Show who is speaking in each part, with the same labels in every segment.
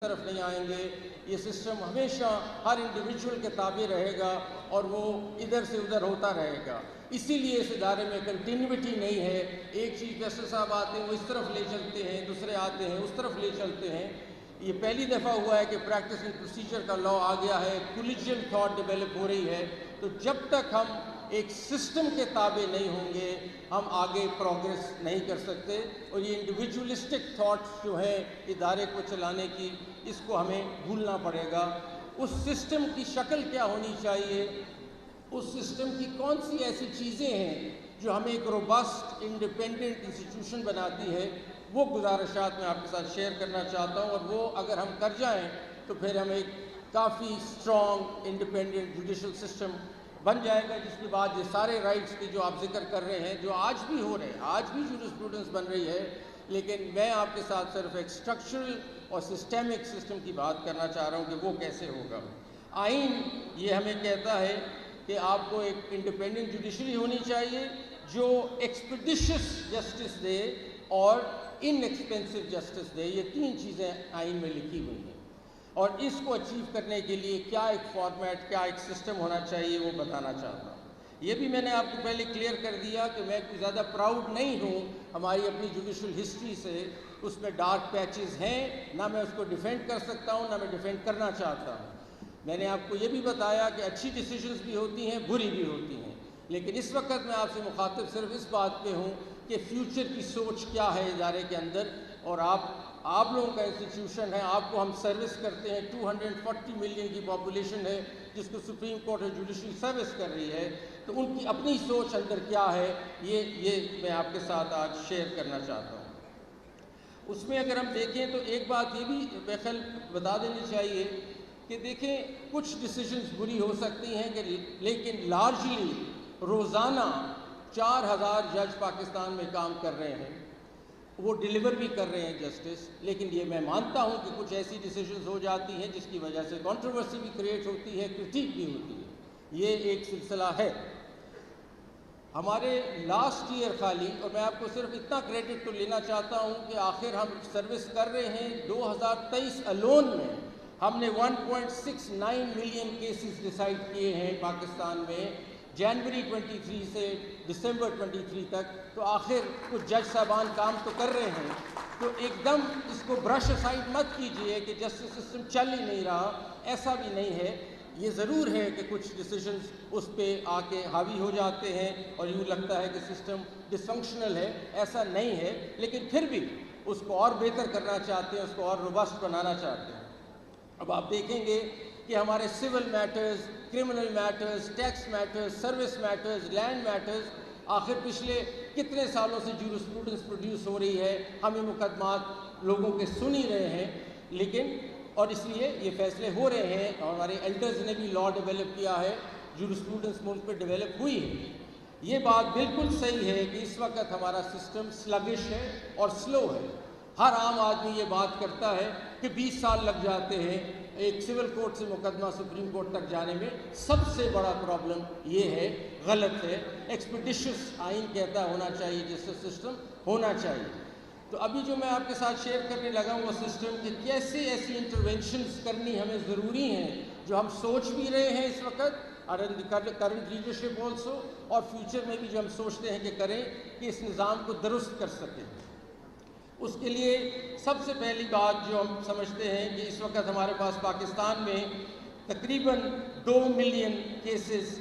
Speaker 1: طرف نہیں آئیں گے. یہ سسٹم ہمیشہ ہر انڈیویجول کے تابع رہے گا اور وہ ادھر سے ادھر ہوتا رہے گا. اسی لیے اس ادارے میں کنٹینیوٹی نہیں ہے. ایک چیف جسٹس صاحب آتے ہیں وہ اس طرف لے چلتے ہیں, دوسرے آتے ہیں اس طرف لے چلتے ہیں. یہ پہلی دفعہ ہوا ہے کہ پریکٹس اینڈ پروسیجر کا لا آ گیا ہے, کولیجین تھاٹ ڈیولپ ہو رہی ہے. تو جب تک ہم ایک سسٹم کے تابع نہیں ہوں گے ہم آگے پروگریس نہیں کر سکتے. اور یہ انڈیویجولسٹک تھاٹس جو ہیں ادارے کو چلانے کی, اس کو ہمیں بھولنا پڑے گا. اس سسٹم کی شکل کیا ہونی چاہیے, اس سسٹم کی کون سی ایسی چیزیں ہیں جو ہمیں ایک روبسٹ انڈیپینڈنٹ انسٹیٹیوشن بناتی ہے, وہ گزارشات میں آپ کے ساتھ شیئر کرنا چاہتا ہوں. اور وہ اگر ہم کر جائیں تو پھر ہم ایک کافی اسٹرانگ انڈیپینڈنٹ جوڈیشل سسٹم بن جائے گا, جس کے بعد یہ سارے رائٹس کی جو آپ ذکر کر رہے ہیں, جو آج بھی ہو رہے ہیں, آج بھی جورسپروڈنس بن رہی ہے, لیکن میں آپ کے ساتھ صرف ایک اسٹرکچرل اور سسٹمک سسٹم کی بات کرنا چاہ رہا ہوں کہ وہ کیسے ہوگا. آئین یہ ہمیں کہتا ہے کہ آپ کو ایک انڈیپینڈنٹ جوڈیشری ہونی چاہیے جو ایکسپیڈیشس جسٹس دے اور ان ایکسپینسو جسٹس دے. یہ تین چیزیں آئین میں لکھی ہوئی ہیں, اور اس کو اچیو کرنے کے لیے کیا ایک فارمیٹ, کیا ایک سسٹم ہونا چاہیے وہ بتانا چاہتا ہوں. یہ بھی میں نے آپ کو پہلے کلیئر کر دیا کہ میں کوئی زیادہ پراؤڈ نہیں ہوں ہماری اپنی جوڈیشل ہسٹری سے. اس میں ڈارک پیچز ہیں, نہ میں اس کو ڈیفینڈ کر سکتا ہوں, نہ میں ڈیفینڈ کرنا چاہتا ہوں. میں نے آپ کو یہ بھی بتایا کہ اچھی ڈیسیجنز بھی ہوتی ہیں, بری بھی ہوتی ہیں, لیکن اس وقت میں آپ سے مخاطب صرف اس بات پہ ہوں کہ فیوچر کی سوچ کیا ہے ادارے کے اندر. اور آپ لوگوں کا انسٹیٹیوشن ہے, آپ کو ہم سروس کرتے ہیں. 240 ملین کی پاپولیشن ہے جس کو سپریم کورٹ اور جوڈیشری سروس کر رہی ہے, تو ان کی اپنی سوچ اندر کیا ہے یہ میں آپ کے ساتھ آج شیئر کرنا چاہتا ہوں. اس میں اگر ہم دیکھیں تو ایک بات یہ بھی بخل بتا دینی چاہیے کہ دیکھیں کچھ ڈیسیجنز بری ہو سکتی ہیں کہ لیکن لارجلی روزانہ 4000 جج پاکستان میں کام کر رہے ہیں, وہ ڈیلیور بھی کر رہے ہیں جسٹس. لیکن یہ میں مانتا ہوں کہ کچھ ایسی ڈیسیجنز ہو جاتی ہیں جس کی وجہ سے کنٹروورسی بھی کریٹ ہوتی ہے, کرٹیک بھی ہوتی ہے. یہ ایک سلسلہ ہے. ہمارے لاسٹ ایئر خالی, اور میں آپ کو صرف اتنا کریڈٹ تو لینا چاہتا ہوں کہ آخر ہم سروس کر رہے ہیں 2023 الون میں ہم نے 1.69 ملین کیسز ڈیسائیڈ کیے ہیں پاکستان میں, جنوری 23 سے دسمبر 23 تک. تو آخر کچھ جج صاحبان کام تو کر رہے ہیں, تو ایک دم اس کو برش اسائڈ مت کیجئے کہ جسٹس سسٹم چل ہی نہیں رہا. ایسا بھی نہیں ہے. یہ ضرور ہے کہ کچھ ڈیسیجنز اس پہ آ کے حاوی ہو جاتے ہیں اور یوں لگتا ہے کہ سسٹم ڈس فنکشنل ہے. ایسا نہیں ہے, لیکن پھر بھی اس کو اور بہتر کرنا چاہتے ہیں, اس کو اور روبسٹ بنانا چاہتے ہیں. اب آپ دیکھیں گے کہ ہمارے civil matters, criminal matters, tax matters, service matters, land matters, آخر پچھلے کتنے سالوں سے جورسپروڈنس پروڈیوس ہو رہی ہے. ہم یہ مقدمات لوگوں کے سن ہی رہے ہیں, لیکن اور اس لیے یہ فیصلے ہو رہے ہیں. ہمارے ایلڈرز نے بھی لا ڈیولپ کیا ہے, جورسپروڈنس ملک پہ ڈیولپ ہوئی ہے. یہ بات بالکل صحیح ہے کہ اس وقت ہمارا سسٹم سلگش ہے اور سلو ہے. ہر عام آدمی یہ بات کرتا ہے کہ 20 سال لگ جاتے ہیں ایک سول کورٹ سے مقدمہ سپریم کورٹ تک جانے میں. سب سے بڑا پرابلم یہ ہے, غلط ہے. ایکسپیڈیشس آئین کہتا ہونا چاہیے, جسٹس سسٹم ہونا چاہیے. تو ابھی جو میں آپ کے ساتھ شیئر کرنے لگا ہوں وہ سسٹم کہ کیسے ایسی انٹرونشنز کرنی ہمیں ضروری ہیں جو ہم سوچ بھی رہے ہیں اس وقت, کرنٹ لیڈرشپ آلسو, اور فیوچر میں بھی جو ہم سوچتے ہیں کہ کریں کہ اس نظام کو درست کر سکیں. اس کے لیے سب سے پہلی بات جو ہم سمجھتے ہیں کہ اس وقت ہمارے پاس پاکستان میں تقریباً 2 million cases,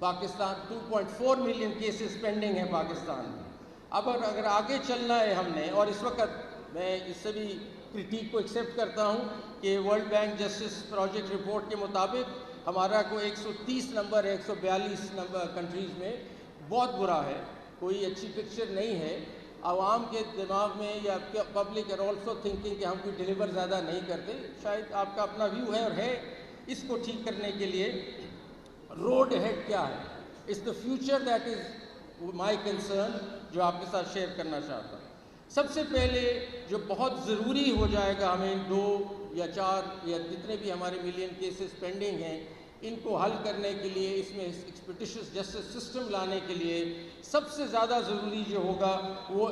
Speaker 1: 2.4 million cases pending ہیں پاکستان میں. اب اگر آگے چلنا ہے ہم نے, اور اس وقت میں اس سے بھی کرٹیک کو ایکسیپٹ کرتا ہوں کہ world bank justice project report کے مطابق ہمارا کو 130 نمبر ہے 142 نمبر کنٹریز میں, بہت برا ہے, کوئی اچھی پکچر نہیں ہے. عوام کے دماغ میں یا پبلک are also thinking کہ ہم کوئی ڈیلیور زیادہ نہیں کرتے. شاید آپ کا اپنا ویو ہے اور ہے. اس کو ٹھیک کرنے کے لیے روڈ ہیڈ کیا ہے, اس دا future that is my concern, جو آپ کے ساتھ شیئر کرنا چاہتا ہوں. سب سے پہلے جو بہت ضروری ہو جائے گا ہمیں 2 یا 4 یا جتنے بھی ہمارے ملین کیسز پینڈنگ ہیں, ان کو حل کرنے کے لیے, اس میں ایکسپیڈیشس جسٹس سسٹم لانے کے لیے سب سے زیادہ ضروری جو ہوگا وہ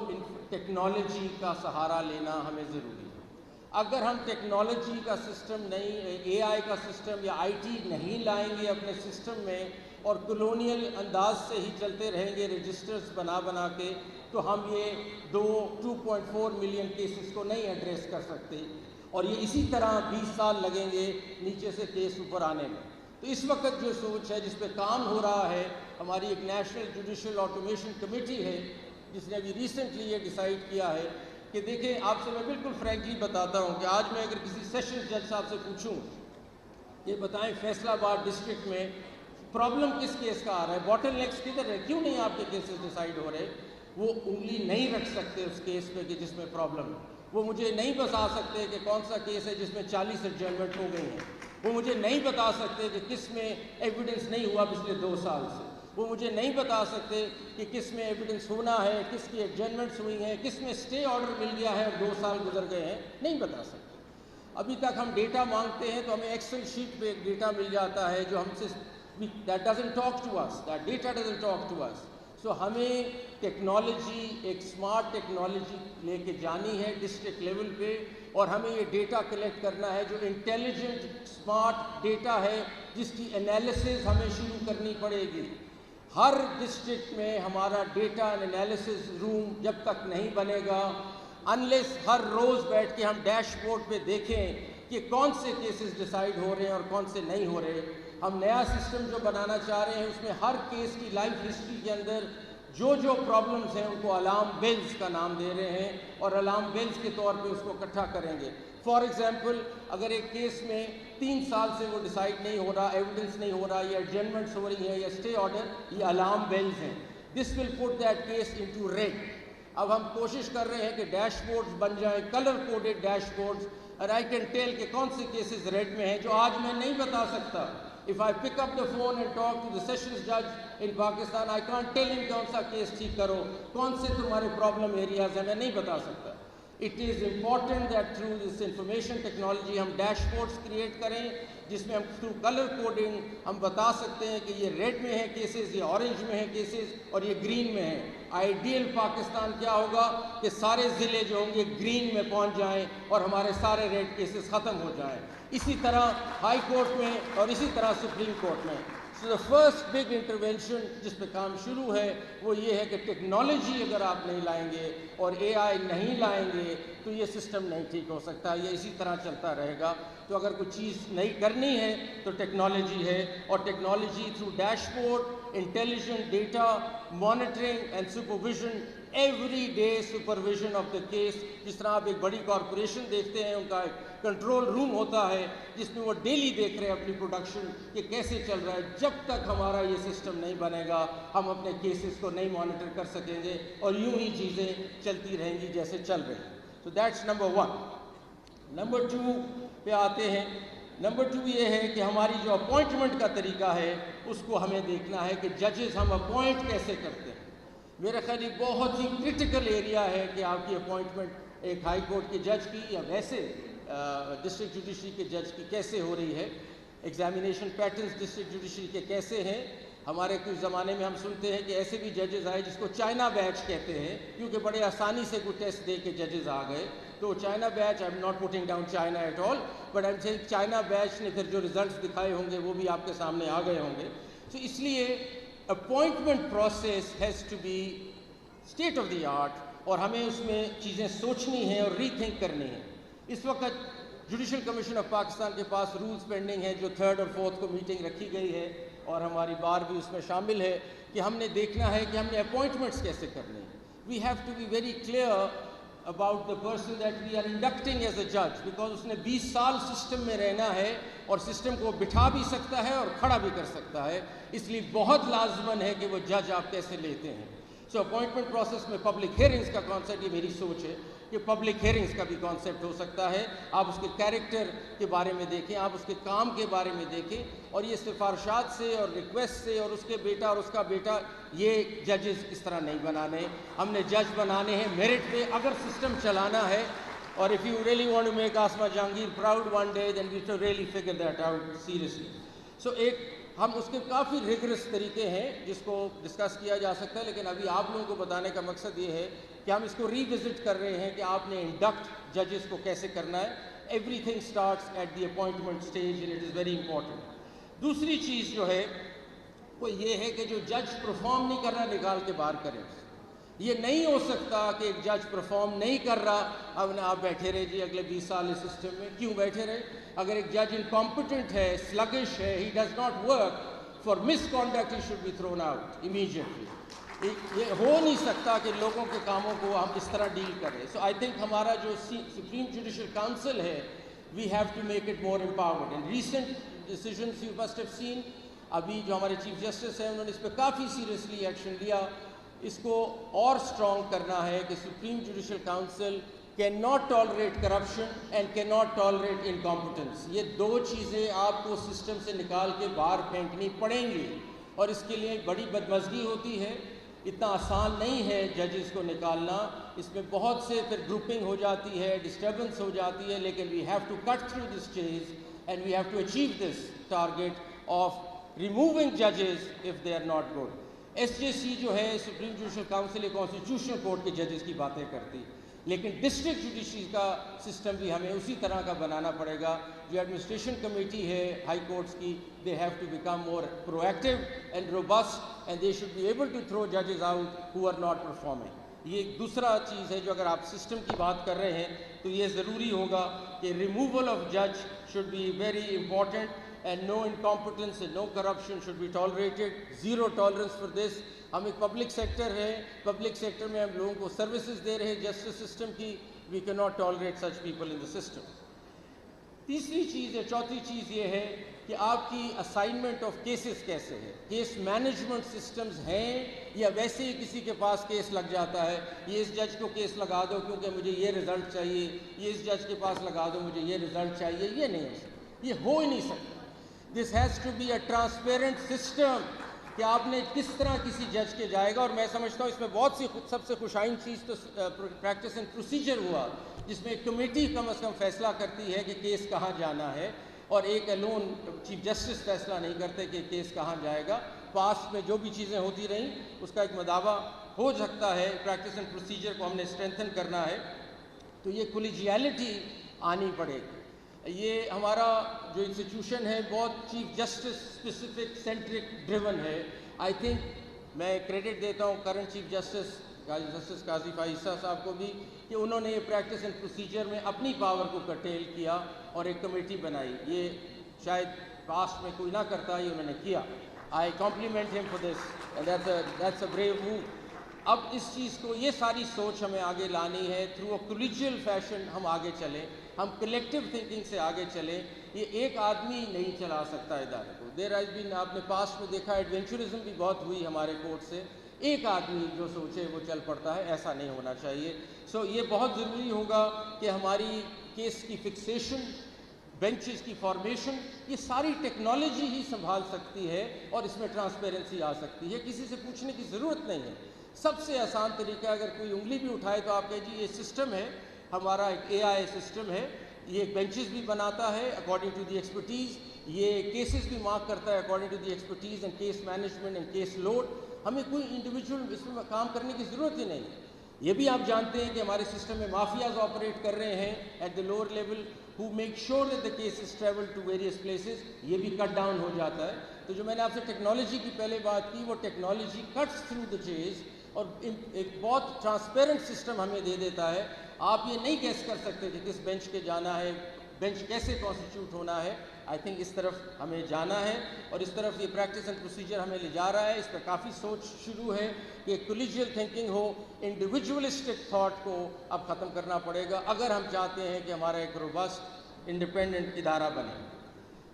Speaker 1: ٹیکنالوجی کا سہارا لینا ہمیں ضروری ہے. اگر ہم ٹیکنالوجی کا سسٹم نہیں، اے آئی کا سسٹم یا آئی ٹی نہیں لائیں گے اپنے سسٹم میں اور کلونیل انداز سے ہی چلتے رہیں گے رجسٹرز بنا بنا کے، تو ہم یہ 2.4 ملین کیسز کو نہیں ایڈریس کر سکتے، اور یہ اسی طرح 20 سال لگیں گے نیچے سے کیس اوپر آنے میں۔ تو اس وقت جو سوچ ہے جس پہ کام ہو رہا ہے، ہماری ایک نیشنل جوڈیشل آٹومیشن کمیٹی ہے جس نے ابھی ریسنٹلی یہ ڈیسائیڈ کیا ہے کہ دیکھیں، آپ سے میں بالکل فرینکلی بتاتا ہوں کہ آج میں اگر کسی سیشن جج صاحب سے پوچھوں یہ بتائیں فیصل آباد ڈسٹرکٹ میں پرابلم کس کیس کا آ رہا ہے، باٹل نیکس کدھر ہے، کیوں نہیں آپ کے کیسز ڈیسائیڈ ہو رہے، وہ انگلی نہیں رکھ سکتے اس کیس پہ کہ جس میں پرابلم ہے۔ وہ مجھے نہیں بتا سکتے کہ کون سا کیس ہے جس میں 40 ایڈجرنمنٹ ہو گئی ہیں۔ وہ مجھے نہیں بتا سکتے کہ کس میں ایویڈنس نہیں ہوا پچھلے 2 سال سے۔ وہ مجھے نہیں بتا سکتے کہ کس میں ایویڈنس ہونا ہے، کس کی ایڈجرنمنٹس ہوئی ہیں، کس میں اسٹے آرڈر مل گیا ہے اور 2 سال گزر گئے ہیں، نہیں بتا سکتے۔ ابھی تک ہم ڈیٹا مانگتے ہیں تو ہمیں ایکسل شیٹ پہ ایک ڈیٹا مل جاتا ہے جو ہم سے that doesn't talk to us, that data doesn't talk to us. So ہمیں ٹیکنالوجی، ایک سمارٹ ٹیکنالوجی لے کے جانی ہے ڈسٹرکٹ لیول پہ، اور ہمیں یہ ڈیٹا کلیکٹ کرنا ہے جو انٹیلیجنٹ سمارٹ ڈیٹا ہے جس کی انالیسز ہمیں شروع کرنی پڑے گی۔ ہر ڈسٹرکٹ میں ہمارا ڈیٹا انالیسز روم جب تک نہیں بنے گا، انلیس ہر روز بیٹھ کے ہم ڈیش بورڈ پہ دیکھیں کہ کون سے کیسز ڈیسائیڈ ہو رہے ہیں اور کون سے نہیں ہو رہے۔ ہم نیا سسٹم جو بنانا چاہ رہے ہیں اس میں ہر کیس کی لائف ہسٹری کے اندر جو پرابلمز ہیں ان کو الارم بیلز کا نام دے رہے ہیں، اور الارم بیلز کے طور پہ اس کو اکٹھا کریں گے۔ فار ایگزامپل، اگر ایک کیس میں 3 سال سے وہ ڈیسائیڈ نہیں ہو رہا، ایویڈنس نہیں ہو رہا، یا ایڈجرنمنٹس ہو رہی ہیں یا اسٹے آرڈر، یہ الارم بیلز ہیں۔ This will put that case into red. اب ہم کوشش کر رہے ہیں کہ ڈیش بورڈز بن جائیں، کلر کوڈڈ ڈیش بورڈز، اور آئی کین ٹیل کہ کون سے کیسز ریڈ میں ہیں جو آج میں نہیں بتا سکتا۔ If I pick up the phone and talk to the sessions judge in Pakistan, I can't tell him کون سا کیس ٹھیک کرو، کون سے تمہارے پرابلم ایریاز ہیں، میں نہیں بتا سکتا۔ It is important that through this information technology ہم ڈیش بورڈز کریٹ کریں جس میں ہم تھرو کلر کوڈنگ ہم بتا سکتے ہیں کہ یہ ریڈ میں ہے کیسز، یہ اورنج میں ہے کیسز، اور یہ گرین میں ہے۔ آئیڈیل پاکستان کیا ہوگا کہ سارے ضلع جو ہوں گے گرین میں پہنچ جائیں اور ہمارے سارے ریڈ کیسز ختم ہو جائیں۔ اسی طرح ہائی کورٹ میں اور اسی طرح سپریم کورٹ میں۔ سو دا فرسٹ بگ انٹروینشن جس پہ کام شروع ہے وہ یہ ہے کہ ٹیکنالوجی اگر آپ نہیں لائیں گے اور اے آئی نہیں لائیں گے تو یہ سسٹم نہیں ٹھیک ہو سکتا، یہ اسی طرح چلتا رہے گا۔ تو اگر کوئی چیز نہیں کرنی ہے تو ٹیکنالوجی ہے، اور technology through dash board, intelligent data, monitoring and supervision, every day supervision of the case. جس طرح آپ ایک بڑی کارپوریشن دیکھتے ہیں، ان کا ایک کنٹرول روم ہوتا ہے جس میں وہ ڈیلی دیکھ رہے ہیں اپنی پروڈکشن کہ کیسے چل رہا ہے۔ جب تک ہمارا یہ سسٹم نہیں بنے گا ہم اپنے کیسز کو نہیں مانیٹر کر سکیں گے، اور یوں ہی چیزیں چلتی رہیں گی جیسے چل رہی ہیں۔ تو دیٹس نمبر 1۔ نمبر 2 پہ آتے ہیں۔ نمبر 2 یہ ہے کہ ہماری جو اپوائنٹمنٹ کا طریقہ ہے اس کو ہمیں دیکھنا ہے کہ ججز ہم اپوائنٹ کیسے کرتے ہیں۔ میرا خیال یہ بہت ہی کرٹیکل ایریا ہے کہ آپ کی اپوائنٹمنٹ ایک ہائی کورٹ کے جج کی یا ویسے ڈسٹرکٹ جوڈیشری کے جج کی کیسے ہو رہی ہے۔ ایگزامینیشن پیٹرنز ڈسٹرکٹ جوڈیشری کے کیسے ہیں۔ ہمارے کچھ زمانے میں ہم سنتے ہیں کہ ایسے بھی ججز آئے جس کو چائنا بیچ کہتے ہیں، کیونکہ بڑے آسانی سے کوئی ٹیسٹ دے کے ججز آ گئے۔ تو چائنا بیچ، I am not putting down China at all, but I am seeing China بیچ نے پھر جو ریزلٹس دکھائے ہوں گے وہ بھی آپ کے سامنے آ گئے ہوں گے۔ تو اس لیے appointment process has to be state of the art, اور ہمیں اس میں چیزیں سوچنی ہیں اور ری تھنک کرنی ہیں۔ اس وقت جوڈیشل کمیشن آف پاکستان کے پاس رولز پینڈنگ ہیں جو 3rd اور 4th کو میٹنگ رکھی گئی ہے، اور ہماری بار بھی اس میں شامل ہے کہ ہم نے دیکھنا ہے کہ ہم نے اپوائنٹمنٹس کیسے کرنے ہیں۔ We have to be very clear about the person that we are inducting as a judge, because اس نے 20 سال سسٹم میں رہنا ہے اور سسٹم کو بٹھا بھی سکتا ہے اور کھڑا بھی کر سکتا ہے، اس لیے بہت لازمن ہے کہ وہ جج آپ کیسے لیتے ہیں۔ سو اپوائنٹمنٹ پروسیس میں پبلک ہیئرنگز کا کانسیپٹ، یہ میری سوچ ہے کہ پبلک ہیئرنگز کا بھی کانسیپٹ ہو سکتا ہے۔ آپ اس کے کیریکٹر کے بارے میں دیکھیں، آپ اس کے کام کے بارے میں دیکھیں، اور یہ سفارشات سے اور ریکویسٹ سے اور اس کے بیٹا اور اس کا بیٹا، یہ ججز اس طرح نہیں بنانے۔ ہم نے جج بنانے ہیں میرٹ پہ اگر سسٹم چلانا ہے، اور if you really want to make Asma Jahangir proud one day, then we should really figure that out seriously. So ہم اس کے کافی ریگرس طریقے ہیں جس کو ڈسکس کیا جا سکتا ہے، لیکن ابھی آپ لوگوں کو بتانے کا مقصد یہ ہے کہ ہم اس کو ریوزٹ کر رہے ہیں کہ آپ نے انڈکٹ ججز کو کیسے کرنا ہے. Everything starts at the appointment stage and it is very important. دوسری چیز جو ہے وہ یہ ہے کہ جو جج پرفارم نہیں کر رہا نکال کے باہر کریں. یہ نہیں ہو سکتا کہ ایک جج پرفارم نہیں کر رہا اب آپ بیٹھے رہے جی اگلے 20 سال اس سسٹم میں. کیوں بیٹھے رہے؟ اگر ایک جج انکمپٹنٹ ہے, سلگش ہے, he does not work, for misconduct he should be thrown out immediately. یہ ہو نہیں سکتا کہ لوگوں کے کاموں کو ہم اس طرح ڈیل کریں. سو آئی تھنک ہمارا جو سپریم جوڈیشل کاؤنسل ہے, we have to make it more empowered. And recent decisions you must have seen, ابھی جو ہمارے چیف جسٹس ہیں انہوں نے اس پہ کافی سیریسلی ایکشن لیا. اس کو اور اسٹرانگ کرنا ہے کہ supreme judicial council can not tolerate corruption and can not tolerate incompetence. یہ دو چیزیں آپ کو سسٹم سے نکال کے باہر پھینکنی پڑیں گی, اور اس کے لیے بڑی بدمزگی ہوتی ہے. اتنا آسان نہیں ہے ججز کو نکالنا, اس میں بہت سے پھر گروپنگ ہو جاتی ہے, ڈسٹربنس ہو جاتی ہے. لیکن we have to cut through this چیز and we have to achieve this target of removing ججز if they are not good. S J C جو ہے supreme judicial council constitutional court کے ججز کی باتیں کرتی, لیکن ڈسٹرکٹ جوڈیشری کا سسٹم بھی ہمیں اسی طرح کا بنانا پڑے گا. جو ایڈمنسٹریشن کمیٹی ہے ہائی کورٹس کی, they have to become more proactive and robust and they should be able to throw ججز out who are not performing. یہ ایک دوسرا چیز ہے جو اگر آپ سسٹم کی بات کر رہے ہیں تو یہ ضروری ہوگا کہ ریموول آف جج should be very important, and no incompetence and no corruption should be tolerated. Zero tolerance for this. ہم ایک پبلک سیکٹر ہے, پبلک سیکٹر میں ہم لوگوں کو سروسز دے رہے ہیں جسٹس سسٹم کی. we cannot tolerate such people in the system. تیسری چیز یا چوتھی چیز یہ ہے کہ آپ کی اسائنمنٹ آف کیسز کیسے ہے. کیس مینجمنٹ سسٹمز ہیں یا ویسے ہی کسی کے پاس کیس لگ جاتا ہے, یہ اس جج کو کیس لگا دو کیونکہ مجھے یہ رزلٹ چاہیے, یہ اس جج کے پاس لگا دو مجھے یہ رزلٹ چاہیے. یہ نہیں ہے, یہ ہو ہی نہیں سکتا. This has to be a transparent system کہ آپ نے کس طرح کسی جج کے جائے گا. اور میں سمجھتا ہوں اس میں بہت سی سب سے خوشائن چیز تو پریکٹس اینڈ پروسیجر ہوا, جس میں ایک کمیٹی کم از کم فیصلہ کرتی ہے کہ کیس کہاں جانا ہے, اور ایک الون چیف جسٹس فیصلہ نہیں کرتے کہ کیس کہاں جائے گا. پاسٹ میں جو بھی چیزیں ہوتی رہیں اس کا ایک مداوع ہو سکتا ہے. پریکٹس اینڈ پروسیجر کو ہم نے اسٹرینتھن کرنا ہے, تو یہ کولیجیلٹی آنی پڑے گی. یہ ہمارا جو انسٹیٹیوشن ہے بہت chief justice specific centric driven ہے. آئی تھنک میں کریڈٹ دیتا ہوں کرنٹ چیف جسٹس قاضی فائزہ صاحب کو بھی کہ انہوں نے یہ پریکٹس اینڈ پروسیجر میں اپنی پاور کو کرٹیل کیا اور ایک کمیٹی بنائی. یہ شاید پاسٹ میں کوئی نہ کرتا, یہ انہوں نے کیا. آئی کمپلیمنٹ ہم for this and that's a brave move. اب اس چیز کو, یہ ساری سوچ ہمیں آگے لانی ہے. تھرو اے کولیجیل فیشن ہم آگے چلیں, ہم کلیکٹیو تھنکنگ سے آگے چلیں. یہ ایک آدمی نہیں چلا سکتا ادارے کو. دیر ہیز بین, آپ نے پاسٹ میں دیکھا ایڈونچرزم بھی بہت ہوئی ہمارے کورٹ سے. ایک آدمی جو سوچے وہ چل پڑتا ہے, ایسا نہیں ہونا چاہیے. سو یہ بہت ضروری ہوگا کہ ہماری کیس کی فکسیشن, بینچز کی فارمیشن, یہ ساری ٹیکنالوجی ہی سنبھال سکتی ہے اور اس میں ٹرانسپیرنسی آ سکتی ہے. کسی سے پوچھنے کی ضرورت نہیں ہے. سب سے آسان طریقہ, اگر کوئی انگلی بھی اٹھائے تو آپ کہیں جی یہ سسٹم ہے ہمارا, ایک اے آئی سسٹم ہے, یہ بینچز بھی بناتا ہے اکارڈنگ ٹو دی ایکسپرٹیز, یہ کیسز بھی مارک کرتا ہے according to the expertise and case management and case load. ہمیں کوئی انڈیویجول اس میں کام کرنے کی ضرورت ہی نہیں ہے. یہ بھی آپ جانتے ہیں کہ ہمارے سسٹم میں مافیاز آپریٹ کر رہے ہیں at the lower level, who make sure that the cases travel to various places. یہ بھی کٹ ڈاؤن ہو جاتا ہے. تو جو میں نے آپ سے ٹیکنالوجی کی پہلے بات کی, وہ ٹیکنالوجی کٹس تھرو دا چیز اور ایک بہت ٹرانسپیرنٹ سسٹم ہمیں دے دیتا ہے. آپ یہ نہیں کیس کر سکتے کہ کس بینچ کے جانا ہے, بینچ کیسے کانسٹیٹیوٹ ہونا ہے. آئی تھنک اس طرف ہمیں جانا ہے اور اس طرف یہ پریکٹس اینڈ پروسیجر ہمیں لے جا رہا ہے. اس پر کافی سوچ شروع ہے کہ کولیجیل تھنکنگ ہو, انڈیویجولسٹک تھاٹ کو اب ختم کرنا پڑے گا اگر ہم چاہتے ہیں کہ ہمارا ایک روبسٹ انڈیپینڈنٹ ادارہ بنے.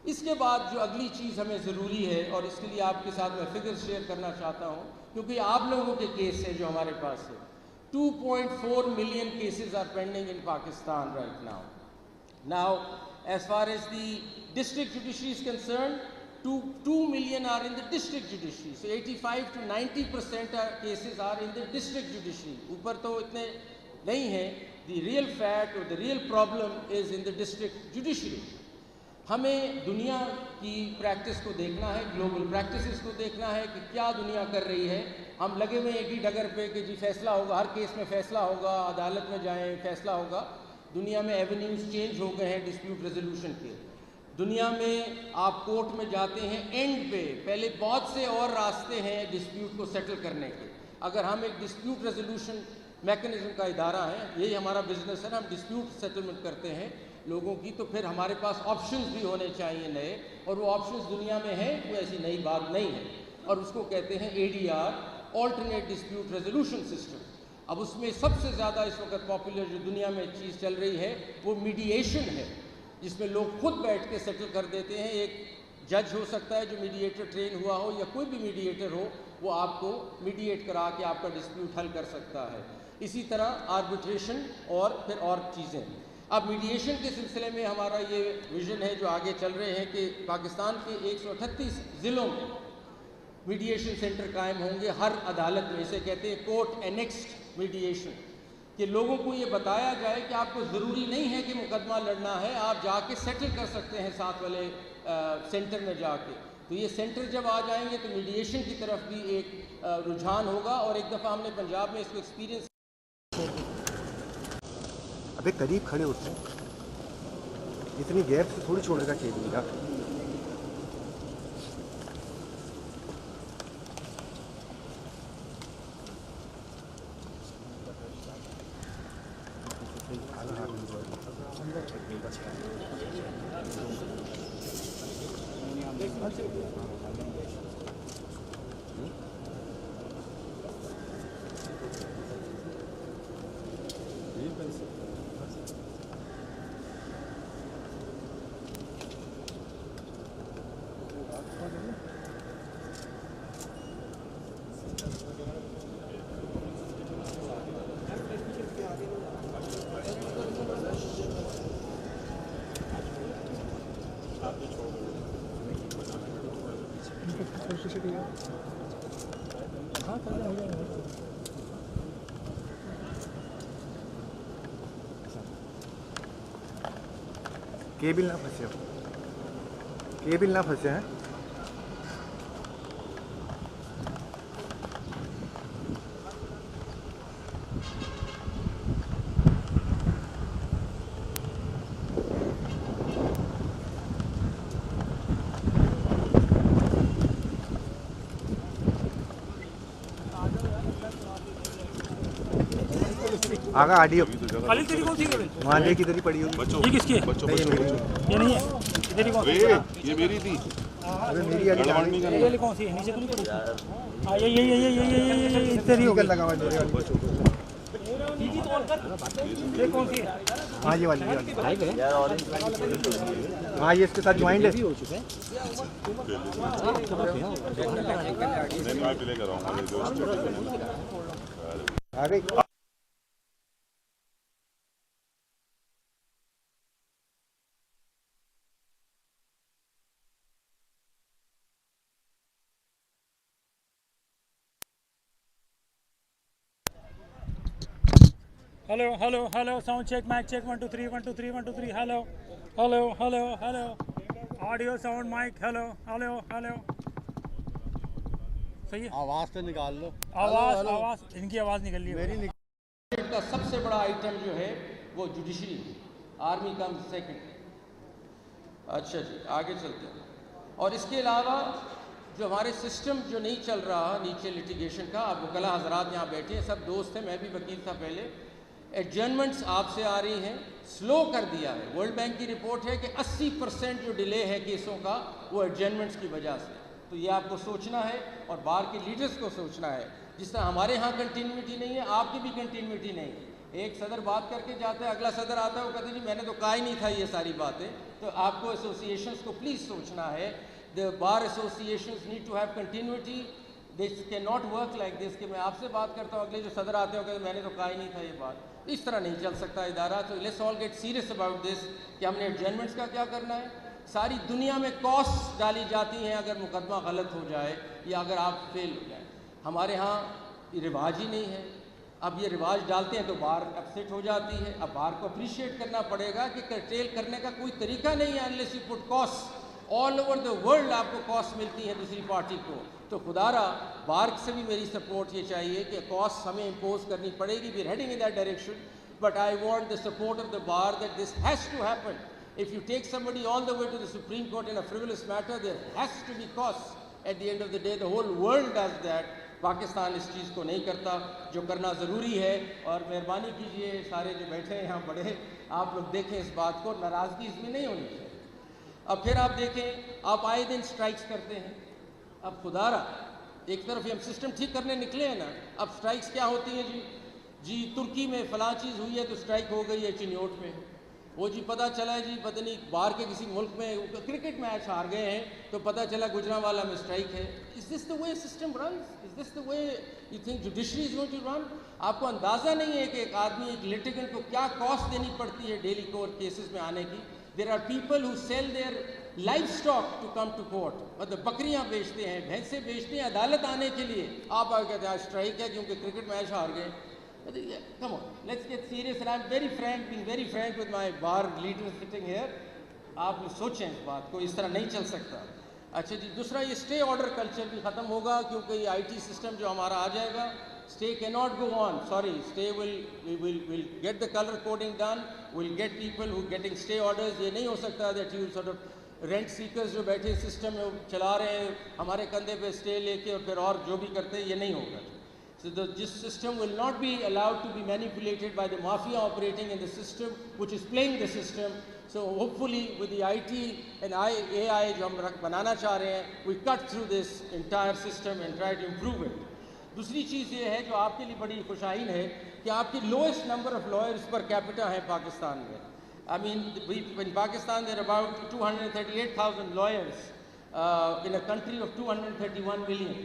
Speaker 1: اس کے بعد جو اگلی چیز ہمیں ضروری ہے, اور اس کے لیے آپ کے ساتھ میں فگر شیئر کرنا چاہتا ہوں کیونکہ آپ لوگوں کے کیس ہے جو ہمارے پاس ہے. 2.4 million cases are pending in Pakistan right now. Now, as far as the district judiciary is concerned, 2 million are in the district judiciary. So 85 to 90% cases are in the district judiciary. اوپر تو اتنے نہیں ہیں. The real fact or the real problem is in the district judiciary. ہمیں دنیا کی practice کو دیکھنا ہے، گلوبل پریکٹسز کو دیکھنا ہے کہ کیا دنیا کر رہی ہے. ہم لگے ہوئے ایک ہی ڈگر پہ کہ جی فیصلہ ہوگا، ہر کیس میں فیصلہ ہوگا، عدالت میں جائیں فیصلہ ہوگا. دنیا میں ایونیوز چینج ہو گئے ہیں ڈسپیوٹ ریزولوشن کے. دنیا میں آپ کورٹ میں جاتے ہیں اینڈ پہ، پہلے بہت سے اور راستے ہیں ڈسپیوٹ کو سیٹل کرنے کے. اگر ہم ایک ڈسپیوٹ ریزولوشن میکنزم کا ادارہ ہے، یہی ہمارا بزنس ہے نا، ہم ڈسپیوٹ سیٹلمنٹ کرتے ہیں لوگوں کی، تو پھر ہمارے پاس آپشنز بھی ہونے چاہیے نئے، اور وہ آپشنز دنیا میں ہیں، کوئی ایسی نئی بات نہیں ہے. اور اس کو کہتے ہیں ADR، alternate dispute resolution system. اب اس میں سب سے زیادہ اس وقت پاپولر جو دنیا میں چیز چل رہی ہے وہ میڈییشن ہے، جس میں لوگ خود بیٹھ کے سیٹل کر دیتے ہیں. ایک جج ہو سکتا ہے جو میڈییٹر ٹرین ہوا ہو، یا کوئی بھی میڈییٹر ہو، وہ آپ کو میڈییٹ کرا کے آپ کا ڈسپیوٹ حل کر سکتا ہے. اسی طرح آربیٹریشن اور پھر اور چیزیں. اب میڈییشن کے سلسلے میں ہمارا یہ ویژن ہے جو آگے چل رہے ہیں کہ پاکستان کے 138 ضلعوں میں میڈییشن سینٹر قائم ہوں گے ہر عدالت میں. اسے کہتے ہیں کورٹ انیکسڈ میڈییشن، کہ لوگوں کو یہ بتایا جائے کہ آپ کو ضروری نہیں ہے کہ مقدمہ لڑنا ہے، آپ جا کے سیٹل کر سکتے ہیں ساتھ والے سینٹر میں جا کے. تو یہ سینٹر جب آ جائیں گے تو میڈییشن کی طرف بھی ایک رجحان ہوگا. اور ایک دفعہ ہم نے پنجاب میں اس کو ایکسپیرینس.
Speaker 2: ابے قریب کھڑے ہوتے ہیں، اتنی گیپ سے تھوڑی چھوڑے گا کیبل کا. کیبل نہ پھنسے ہو، کیبل نہ پھنسے ہیں. آگا آڈیو
Speaker 3: خالد تیری کون سی ہے؟
Speaker 2: وہاں دیکھ ادھر ہی پڑی ہوگی.
Speaker 3: یہ کس کی ہے؟
Speaker 2: یہ میری ہے.
Speaker 3: یہ نہیں ہے، ادھر ہی کون سی ہے؟
Speaker 4: یہ میری تھی.
Speaker 2: ابھی میری والی جا رہی ہے.
Speaker 3: یہ والی کون سی ہے؟ نیچے تو نہیں پڑی؟ ہاں یہ ادھر ہی ہوگی.
Speaker 2: لگا ہوا ہے میرے والی.
Speaker 3: یہ کون سی ہے؟
Speaker 2: ہاں یہ والی ہاں یہ اس کے ساتھ جوائنٹ ہے.
Speaker 4: میں پلے کر رہا ہوں.
Speaker 2: آ گئی.
Speaker 3: Hello hello hello sound check, mic check, 1 2 3 1 2 3 1 2 3. Hello hello hello hello audio sound mic. Hello hello hello. صحیح ہے،
Speaker 5: آواز تو نکال لو.
Speaker 3: آواز ان کی آواز نکل رہی ہے.
Speaker 5: میری
Speaker 1: کا سب سے بڑا آئٹم جو ہے وہ جوڈیشری ہے. آرمی کم سیکنڈ. اچھا جی آگے چلتے ہیں. اور اس کے علاوہ جو ہمارے سسٹم جو نہیں چل رہا نیچے لٹیگیشن کا، اب وکلا حضرات یہاں بیٹھے ہیں، سب دوست ہیں، میں بھی وکیل تھا پہلے. ایڈجرنمنٹس آپ سے آ رہی ہیں، سلو کر دیا ہے. ورلڈ بینک کی رپورٹ ہے کہ 80% جو ڈیلے ہے کیسوں کا وہ ایڈجرنمنٹس کی وجہ سے. تو یہ آپ کو سوچنا ہے اور باہر کے لیڈرز کو سوچنا ہے. جس طرح ہمارے ہاں کنٹینیوٹی نہیں ہے، آپ کی بھی کنٹینیوٹی نہیں ہے. ایک صدر بات کر کے جاتا ہے، اگلا صدر آتا ہے، وہ کہتے ہیں جی میں نے تو کہا ہی نہیں تھا یہ ساری باتیں. تو آپ کو ایسوسیشنز کو پلیز سوچنا ہے. The bar associations need to have continuity. This cannot work like this کہ میں آپ سے بات کرتا ہوں، اگلے جو صدر آتے ہیں کہتے ہیں میں نے تو کہا ہی نہیں تھا یہ بات. اس طرح نہیں چل سکتا ادارہ. تو let's all get serious about this کہ ہم نے ایڈجرنمنٹس کا کیا کرنا ہے. ساری دنیا میں کاسٹ ڈالی جاتی ہیں اگر مقدمہ غلط ہو جائے یا اگر آپ فیل ہو جائیں. ہمارے ہاں رواج ہی نہیں ہے. اب یہ رواج ڈالتے ہیں تو بار اپسیٹ ہو جاتی ہے. اب بار کو اپریشیٹ کرنا پڑے گا کہ کرٹیل کرنے کا کوئی طریقہ نہیں ہے unless you put costs. All over the world آپ کو کاسٹ ملتی ہے دوسری پارٹی کو. تو خدا را بار سے بھی میری سپورٹ یہ چاہیے کہ کاسٹ ہمیں امپوز کرنی پڑے گی. We are heading in that direction, but I want the support of the bar that this has to happen. If you take somebody all the way to the Supreme Court in a frivolous matter, there has to be costs. At the end of the day, the whole world does that. Pakistan اس چیز کو نہیں کرتا جو کرنا ضروری ہے. اور مہربانی کیجئے سارے جو بیٹھے ہیں یہاں بڑے, آپ لوگ دیکھیں اس بات کو, ناراضگی اس میں نہیں ہونی چاہیے. اب پھر آپ دیکھیں, آپ آئے دن سٹرائکس کرتے ہیں. اب خدا را ایک طرف ہم سسٹم ٹھیک کرنے نکلے ہیں نا, اب سٹرائکس کیا ہوتی ہیں جی ترکی میں فلاں چیز ہوئی ہے تو سٹرائک ہو گئی ہے چنیوٹ میں. وہ جی پتہ چلا جی پتہ نہیں باہر کے کسی ملک میں کرکٹ میچ ہار گئے ہیں تو پتہ چلا گجرانوالہ میں سٹرائک ہے. Is this the way system runs? Is this the way you think judiciary is going to run? آپ کو اندازہ نہیں ہے کہ ایک آدمی, ایک لیٹیگنٹ کو کیا کاسٹ دینی پڑتی ہے ڈیلی کورٹ کیسز میں آنے کی. There are people who sell their livestock to come to court. مطلب بکریاں بیچتے ہیں, بھینسیں بیچتے ہیں عدالت آنے کے لیے. آپ آ کہتے ہیں آج اسٹرائک ہے کیونکہ کرکٹ میچ ہار گئے. Come on, let's get serious. And I'm very frank, being very frank with my bar leaders sitting here. آپ سوچیں اس بات کو, اس طرح نہیں چل سکتا. اچھا جی, دوسرا یہ اسٹے آرڈر کلچر بھی ختم ہوگا کیونکہ یہ آئی ٹی سسٹم جو ہمارا آ جائے گا. Stay cannot go on. Sorry, stay will get the color coding done. We'll get people who getting stay orders. یہ نہیں ہو سکتا that you sort of rent seekers جو بیٹھے سسٹم میں چلا رہے ہیں ہمارے کندھے پہ اسٹے لے کے اور پھر اور جو بھی کرتے ہیں, یہ نہیں ہوگا. So this system will not be allowed to be manipulated by the mafia operating in the system, which is playing the system. So hopefully with the IT and AI جو ہم بنانا چاہ رہے ہیں, we cut through this entire system and try to improve it. دوسری چیز یہ ہے جو آپ کے لیے بڑی خوشائن ہے کہ آپ کی lowest number of lawyers per capita ہیں پاکستان میں. I mean, in Pakistan there are about 238,000 lawyers in a country of 231 million.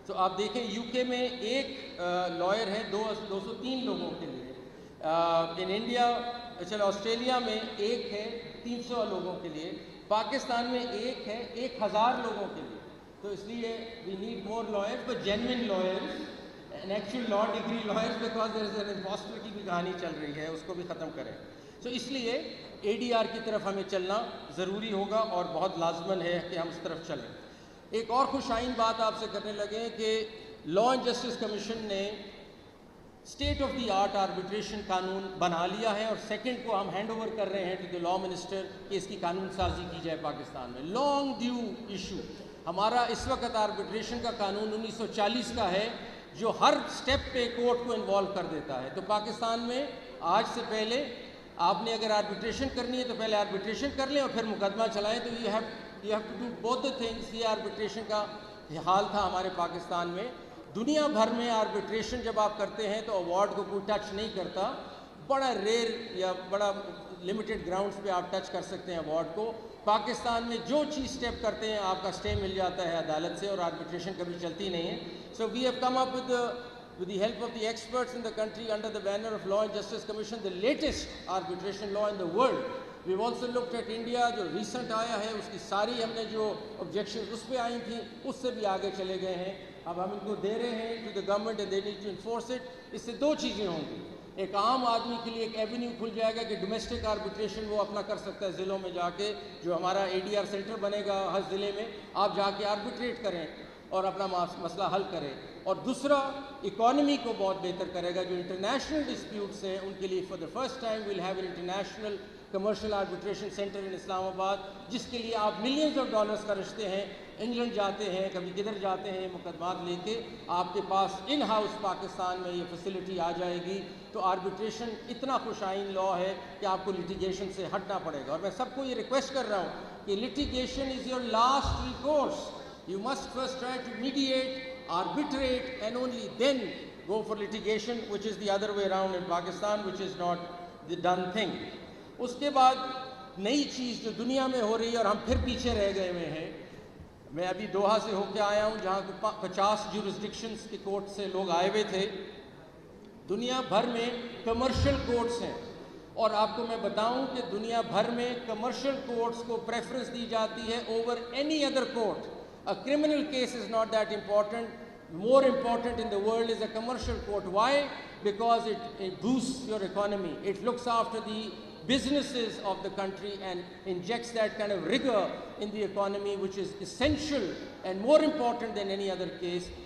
Speaker 1: تو آپ دیکھیں یو کے میں ایک لائر ہے 203 لوگوں کے لیے. ان انڈیا, چلو آسٹریلیا میں ایک ہے 300 لوگوں کے لیے. پاکستان میں ایک ہے 1000 لوگوں کے لیے. تو اس لیے we need more lawyers, but genuine lawyers and actual law degree lawyers, because there is an impostor کی بھی کہانی چل رہی ہے, اس کو بھی ختم کریں. تو اس لیے اے ڈی آر کی طرف ہمیں چلنا ضروری ہوگا اور بہت لازمن ہے کہ ہم اس طرف چلیں. ایک اور خوشائن بات آپ سے کرنے لگے کہ لا اینڈ جسٹس کمیشن نے state of the art arbitration قانون بنا لیا ہے, اور سیکنڈ کو ہم ہینڈ اوور کر رہے ہیں ٹو دی لا منسٹر کہ اس کی قانون سازی کی جائے پاکستان میں. Long due issue. ہمارا اس وقت آربیٹریشن کا قانون 1940 کا ہے جو ہر سٹیپ پہ کورٹ کو انوالو کر دیتا ہے. تو پاکستان میں آج سے پہلے آپ نے اگر آربیٹریشن کرنی ہے تو پہلے آربیٹریشن کر لیں اور پھر مقدمہ چلائیں. تو you have to do both the things. یہ آربیٹریشن کا حال تھا ہمارے پاکستان میں. دنیا بھر میں آربیٹریشن جب آپ کرتے ہیں تو ایوارڈ کو کوئی ٹچ نہیں کرتا. بڑا ریئر یا بڑا لمیٹڈ گراؤنڈز پہ آپ ٹچ کر سکتے ہیں ایوارڈ کو. پاکستان میں جو چیز اسٹیپ کرتے ہیں آپ کا اسٹے مل جاتا ہے عدالت سے, اور آربیٹریشن کبھی چلتی نہیں ہے. So we have come up with the help of the experts in the country under the banner of Law and Justice Commission, the latest arbitration law in the world. We've also looked at India, جو recent آیا ہے اس کی ساری ہم نے جو objections اس پہ آئی تھیں اس سے بھی آگے چلے گئے ہیں. اب ہم ان کو دے رہے ہیں to the government and they need to enforce it. اس سے دو چیزیں ہوں گی. ایک عام آدمی کے لیے ایک ایونیو کھل جائے گا کہ ڈومیسٹک آربیٹریشن وہ اپنا کر سکتا ہے ضلعوں میں جا کے, جو ہمارا اے ڈی آر سینٹر بنے گا ہر ضلع میں, آپ جا کے آربیٹریٹ کریں اور اپنا مسئلہ حل کریں. اور دوسرا اکانومی کو بہت بہتر کرے گا. جو انٹرنیشنل ڈسپیوٹس ہیں ان کے لیے for the first time we'll have an international commercial arbitration centre in Islamabad, جس کے لیے آپ ملینز آف ڈالرز خرچتے ہیں, انگلینڈ جاتے ہیں, کبھی کدھر جاتے ہیں مقدمات لے کے, آپ کے پاس ان ہاؤس پاکستان میں یہ فیسلٹی آ جائے گی. تو آربیٹریشن اتنا خوشائن لا ہے کہ آپ کو لٹیگیشن سے ہٹنا پڑے گا. اور میں سب کو یہ ریکویسٹ کر رہا ہوں کہ litigation is your last recourse. You must first try to mediate, arbitrate, and only then go for litigation, which is the other way around in Pakistan, which is not the done thing. اس کے بعد نئی چیز جو دنیا میں ہو رہی ہے اور ہم پھر پیچھے رہ گئے ہوئے ہیں. میں ابھی دوحہ سے ہو کے آیا ہوں جہاں 50 جورسڈکشنز کے کورٹ سے لوگ آئے ہوئے تھے. دنیا بھر میں کمرشل کورٹس ہیں, اور آپ کو میں بتاؤں کہ دنیا بھر میں کمرشل کورٹس کو پریفرنس دی جاتی ہے over any other court. A criminal case is not that important. more important in the world is a commercial court. Why? Because it boosts your economy. It looks after the businesses of the country and injects that kind of rigor in the economy, which is essential and more important than any other case.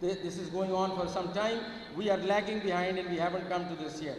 Speaker 1: this is going on for some time. We are lagging behind and we haven't come to this yet.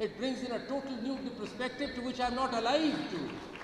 Speaker 1: It brings in a total new perspective to which I am not alive to.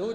Speaker 1: 2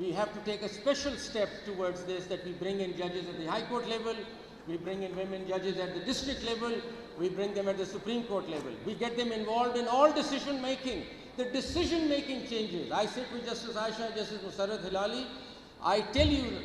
Speaker 1: we have to take a special step towards this, that we bring in judges at the high court level, we bring in women judges at the district level, we bring them at the Supreme Court level, we get them involved in all decision making. The decision making changes. I sit with Justice Aisha, Justice Musarrat Hilali. I tell you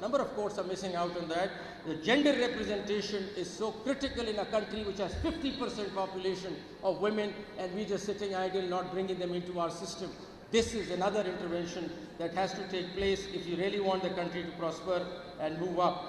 Speaker 1: number of courts are missing out on that. The gender representation is so critical in a country which has 50% population of women, and we just sitting idle, not bringing them into our system. This is another intervention that has to take place if you really want the country to prosper and move up.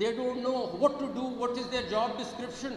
Speaker 1: They don't know what to do, what is their job description.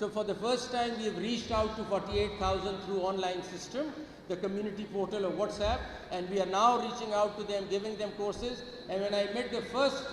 Speaker 1: So for the first time we have reached out to 48,000 through online system, the community portal of WhatsApp, and we are now reaching out to them, giving them courses. And when I met the first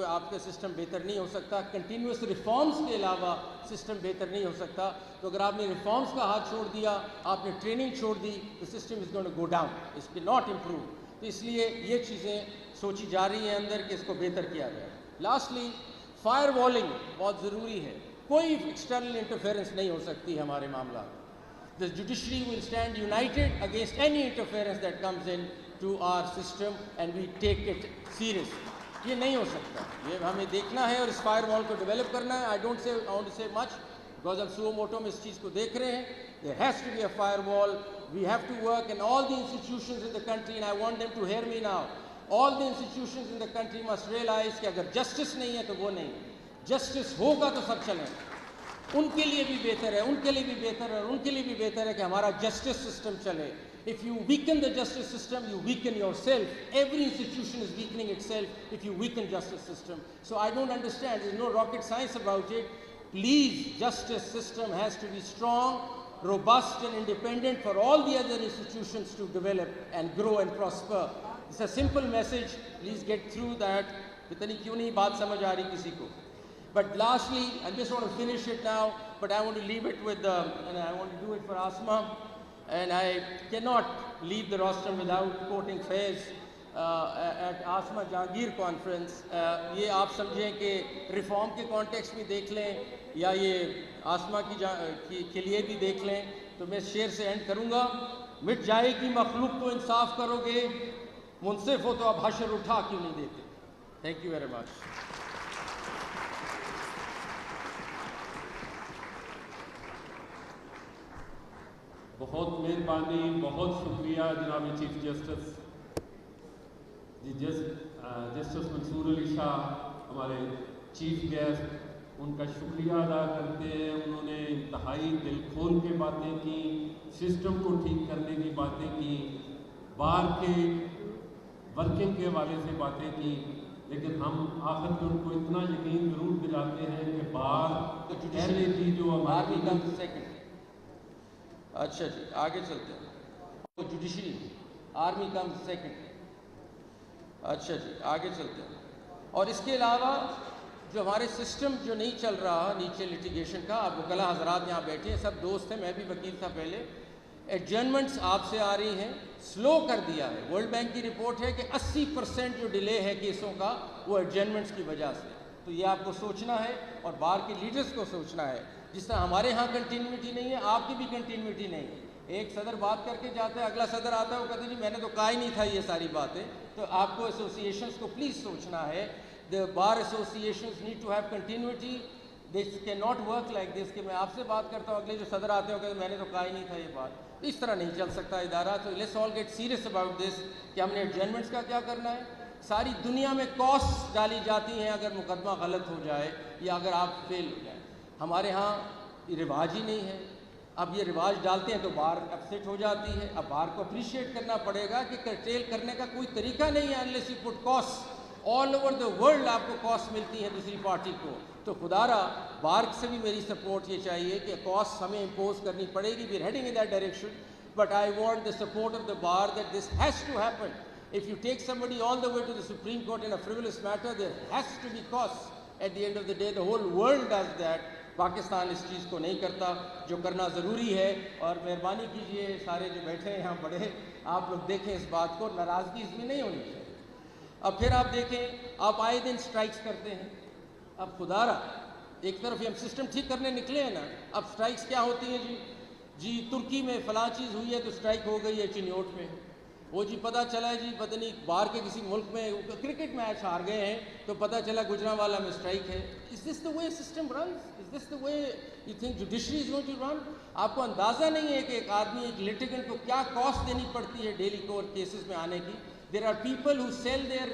Speaker 1: کوئی آپ کا system بہتر نہیں ہو سکتا. Continuous reforms کے علاوہ system بہتر نہیں ہو سکتا. تو اگر آپ نے ریفارمز کا ہاتھ چھوڑ دیا, آپ نے ٹریننگ چھوڑ دی, the system is going to go down, it will not improve. تو اس لیے یہ چیزیں سوچی جا رہی ہیں اندر کہ اس کو بہتر کیا جائے. لاسٹلی فائر والنگ بہت ضروری ہے. کوئی ایکسٹرنل انٹرفیئرنس نہیں ہو سکتی ہے ہمارے معاملات. The judiciary will stand united against any interference that comes in to our system and we take it seriously. یہ نہیں ہو سکتا, یہ ہمیں دیکھنا ہے اور اس فائر وال کو ڈیولپ کرنا ہے. I want to say much because ہم سو موٹو میں اس چیز کو دیکھ رہے ہیں. There has to be a firewall. We have to work, and all the institutions in the country, and I want them to hear me now, all the institutions in the country must realize کہ اگر justice نہیں ہے تو وہ نہیں, justice ہوگا تو سب چلیں. ان کے لیے بھی بہتر ہے, ان کے لیے بھی بہتر ہے, اور ان کے لیے بھی بہتر ہے کہ ہمارا جسٹس سسٹم چلے. If you weaken the justice system, you weaken yourself. Every institution is weakening itself if you weaken justice system. So I don't understand, there's no rocket science about it. Please, justice system has to be strong, robust and independent for all the other institutions to develop and grow and prosper. It's a simple message, please get through that. پتہ نہیں کیوں نہیں بات سمجھ آ رہی کسی کو. But lastly, I just want to finish it now, but I want to leave it with, and I want to do it for Asma, and I cannot leave the rostrum without quoting Faiz at Asma Jahangir conference. یہ آپ سمجھیں کہ reform کے context میں دیکھ لیں یا یہ آسما کے لیے بھی دیکھ لیں, تو میں شعر سے اینڈ کروں گا. مٹ جائے گی مخلوق تو انصاف کرو گے, منصف ہو تو اب حشر اٹھا کیوں نہیں دیتے. Thank you very much.
Speaker 5: بہت مہربانی, بہت شکریہ جناب چیف جسٹس جی. جسٹس منصور علی شاہ ہمارے چیف گیسٹ, ان کا شکریہ ادا کرتے ہیں. انہوں نے انتہائی دل کھول کے باتیں کی, سسٹم کو ٹھیک کرنے کی باتیں کی, بار کے ورکنگ کے حوالے سے باتیں کی, لیکن ہم آخر میں ان کو اتنا یقین ضرور دلاتے ہیں کہ بار پہلے تھی جو ہماری.
Speaker 1: اچھا جی, آگے چلتے ہیں. Judiciary army comes second. اچھا جی, آگے چلتے ہیں. اور اس کے علاوہ جو ہمارے سسٹم جو نہیں چل رہا نیچے لیٹیگیشن کا, آپ وکلا حضرات یہاں بیٹھے ہیں, سب دوست ہیں, میں بھی وکیل تھا پہلے. ایڈجرنمنٹس آپ سے آ رہی ہیں, سلو کر دیا ہے. ورلڈ بینک کی رپورٹ ہے کہ 80% جو ڈیلے ہے کیسوں کا وہ ایڈجرنمنٹس کی وجہ سے. تو یہ آپ کو سوچنا ہے اور بار کے لیڈرز کو سوچنا ہے. جس طرح ہمارے ہاں کنٹینیوٹی نہیں ہے, آپ کی بھی کنٹینیوٹی نہیں ہے. ایک صدر بات کر کے جاتا ہے, اگلا صدر آتا ہے, وہ کہتے ہیں جی میں نے تو کہا ہی نہیں تھا یہ ساری باتیں. تو آپ کو ایسوسیشنز کو پلیز سوچنا ہے. The bar associations need to have continuity. This cannot work like this کہ میں آپ سے بات کرتا ہوں, اگلے جو صدر آتے ہیں وہ کہتے ہیں میں نے تو کہا ہی نہیں تھا یہ بات. اس طرح نہیں چل سکتا ادارہ. تو let's all get serious about this کہ ہم نے ایڈجرنمنٹس کا کیا کرنا ہے. ساری دنیا میں کاسٹ ڈالی جاتی ہیں اگر مقدمہ غلط ہو جائے یا اگر آپ فیل ہو جائیں. ہمارے ہاں یہ رواج ہی نہیں ہے. اب یہ رواج ڈالتے ہیں تو بار اپسیٹ ہو جاتی ہے. اب بار کو اپریشیٹ کرنا پڑے گا کہ کرٹیل کرنے کا کوئی طریقہ نہیں ہے unless you put costs. All over the world آپ کو کاسٹ ملتی ہے دوسری پارٹی کو. تو خدا را بار سے بھی میری سپورٹ یہ چاہیے کہ کاسٹ ہمیں امپوز کرنی پڑے گی. We are heading in that direction, but I want the support of the bar that this has to happen. If you take somebody all the way to the Supreme Court in a frivolous matter, there has to be costs. At the end of the day, the whole world does that. Pakistan اس چیز کو نہیں کرتا جو کرنا ضروری ہے. اور مہربانی کیجئے سارے جو بیٹھے ہیں یہاں بڑے, آپ لوگ دیکھیں اس بات کو, ناراضگی اس میں نہیں ہونی چاہیے. اب پھر آپ دیکھیں, آپ آئے دن سٹرائکس کرتے ہیں. اب خدا را ایک طرف ہم سسٹم ٹھیک کرنے نکلے ہیں نا, اب سٹرائکس کیا ہوتی ہیں جی ترکی میں فلاں چیز ہوئی ہے تو سٹرائک ہو گئی ہے چنیوٹ میں. وہ جی پتہ چلا ہے جی پتہ نہیں باہر کے کسی ملک میں کرکٹ میچ ہار گئے ہیں تو پتہ چلا گجرانوالہ میں سٹرائک ہے. Is this the way system runs? Is this the way you think judiciary is going to run? آپ کو اندازہ نہیں ہے کہ ایک آدمی ایک litigant کو کیا کاسٹ دینی پڑتی ہے ڈیلی کورٹ کیسز میں آنے کی. There are people who sell their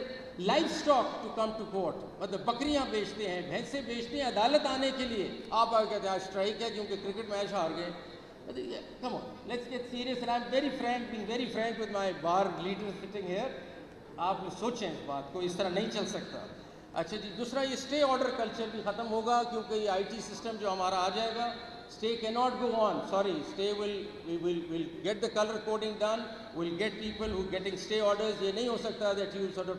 Speaker 1: livestock to come to court. مطلب بکریاں بیچتے ہیں, بھینسیں بیچتے ہیں عدالت آنے کے لیے. آپ آ کہتے ہیں آج سٹرائک ہے کیونکہ کرکٹ میچ ہار گئے. Come on, let's get serious, and I'm very frank, being very frank with my bar leaders sitting here. آپ سوچیں اس بات کو, اس طرح نہیں چل سکتا. اچھا جی, دوسرا یہ اسٹے آرڈر کلچر بھی ختم ہوگا کیونکہ یہ آئی ٹی سسٹم جو ہمارا آ جائے گا. Stay cannot go on. Sorry, stay will get the color coding done. We'll get people who getting stay orders. یہ نہیں ہو سکتا that you sort of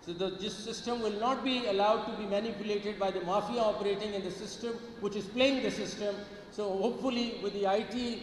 Speaker 1: So this system will not be allowed to be manipulated by the mafia operating in the system, which is playing the system. So hopefully with the IT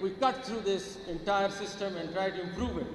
Speaker 1: we cut through this entire system and try to improve it.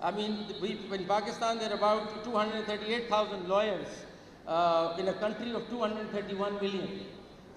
Speaker 1: I mean, in Pakistan there are about 238,000 lawyers in a country of 231 million.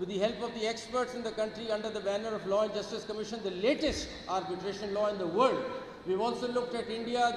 Speaker 1: with the help of the experts in the country under the banner of Law and Justice Commission, the latest arbitration law in the world. We've also looked at India,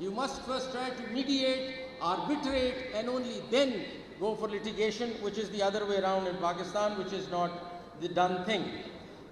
Speaker 1: You must first try to mediate, arbitrate, and only then go for litigation, which is the other way around in Pakistan, which is not the done thing.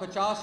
Speaker 1: 50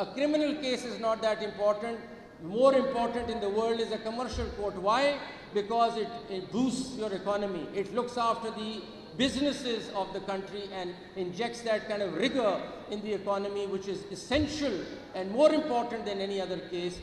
Speaker 1: A criminal case is not that important. More important in the world is a commercial court. Why? Because it boosts your economy. It looks after the businesses of the country and injects that kind of rigor in the economy, which is essential and more important than any other case.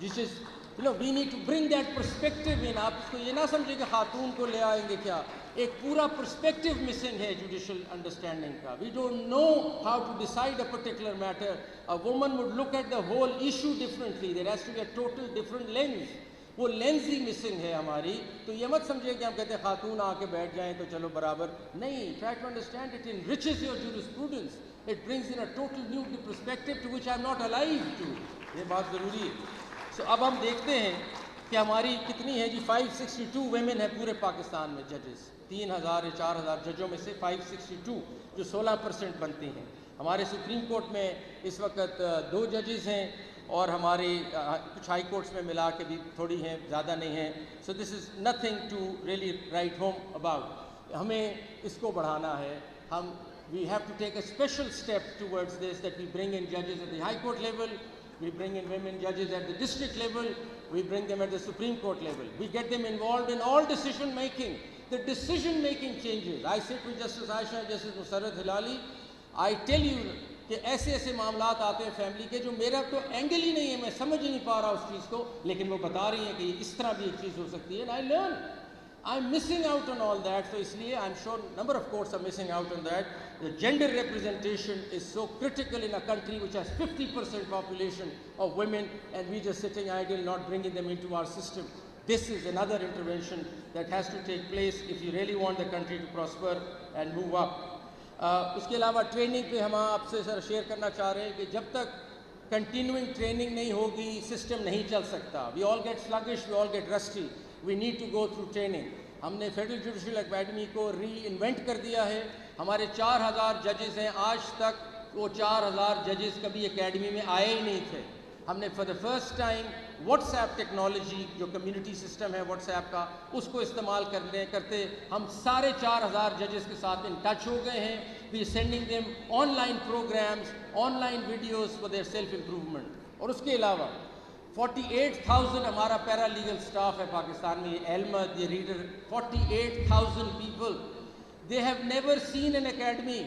Speaker 1: which is, we need to bring that perspective in. آپ اس کو یہ نہ سمجھیں کہ خاتون کو لے آئیں گے کیا, ایک پورا perspective missing ہے judicial understanding کا. We don't know how to decide a particular matter. A woman would look at the whole issue differently. There has to be a total different lens. وہ لینس ہی missing ہے ہماری. تو یہ مت سمجھے کہ ہم کہتے ہیں خاتون آ کے بیٹھ جائیں تو چلو برابر نہیں. Try to understand it enriches your jurisprudence. It brings in a total new perspective to which I am not alive to. یہ بات ضروری ہے. So اب ہم دیکھتے ہیں کہ ہماری کتنی ہے جی 562 ویمن ہیں پورے پاکستان میں ججز. 3000 یا 4000 ججوں میں سے 562 جو 16% بنتی ہیں. ہمارے سپریم کورٹ میں اس وقت 2 ججز ہیں اور ہماری کچھ ہائی کورٹس میں ملا کے بھی تھوڑی ہیں, زیادہ نہیں ہیں. So this is nothing to really write home about. ہمیں اس کو بڑھانا ہے. ہم we have to take a special step towards this, that we bring in judges at the high court level, we bring in women judges at the district level, we bring them at the Supreme Court level, we get them involved in all decision making. The decision making changes. I sit with Justice Aisha, Justice Nusrat Hilali. I tell you کہ ایسے ایسے معاملات آتے ہیں family کے جو میرا تو اینگل ہی نہیں ہے, میں سمجھ ہی نہیں پا رہا اس چیز کو, لیکن وہ بتا رہی ہیں کہ اس طرح بھی ایک چیز ہو سکتی ہے. And I learn. I'm missing out on all that. So اس لیے I'm sure number of courts are missing out on that. The gender representation is so critical in a country which has 50% population of women, and we just sitting idle, not bringing them into our system. This is another intervention that has to take place if you really want the country to prosper and move up. اس کے علاوہ training پہ ہم آپ سے سر share کرنا چاہ رہے ہیں کہ جب تک کنٹینیوئنگ ٹریننگ نہیں ہوگی سسٹم نہیں چل سکتا. We all get sluggish, we all get rusty. We need to go through training. ہم نے فیڈرل جوڈیشل اکیڈمی کو ری انوینٹ کر دیا ہے. ہمارے 4000 ججز ہیں. آج تک وہ 4000 ججز کبھی اکیڈمی میں آئے ہی نہیں تھے. ہم نے for the first time what's app technology جو کمیونٹی سسٹم ہے واٹس ایپ کا, اس کو استعمال کرتے ہم سارے 4000 ججز کے ساتھ ان ٹچ ہو گئے ہیں. We sending them online programmes, online videos for their self improvement. اور اس کے علاوہ 48,000 ہمارا پیرا لیگل سٹاف ہے پاکستان میں. یہ احمد, یہ reader, 48,000 people. They have never seen an academy.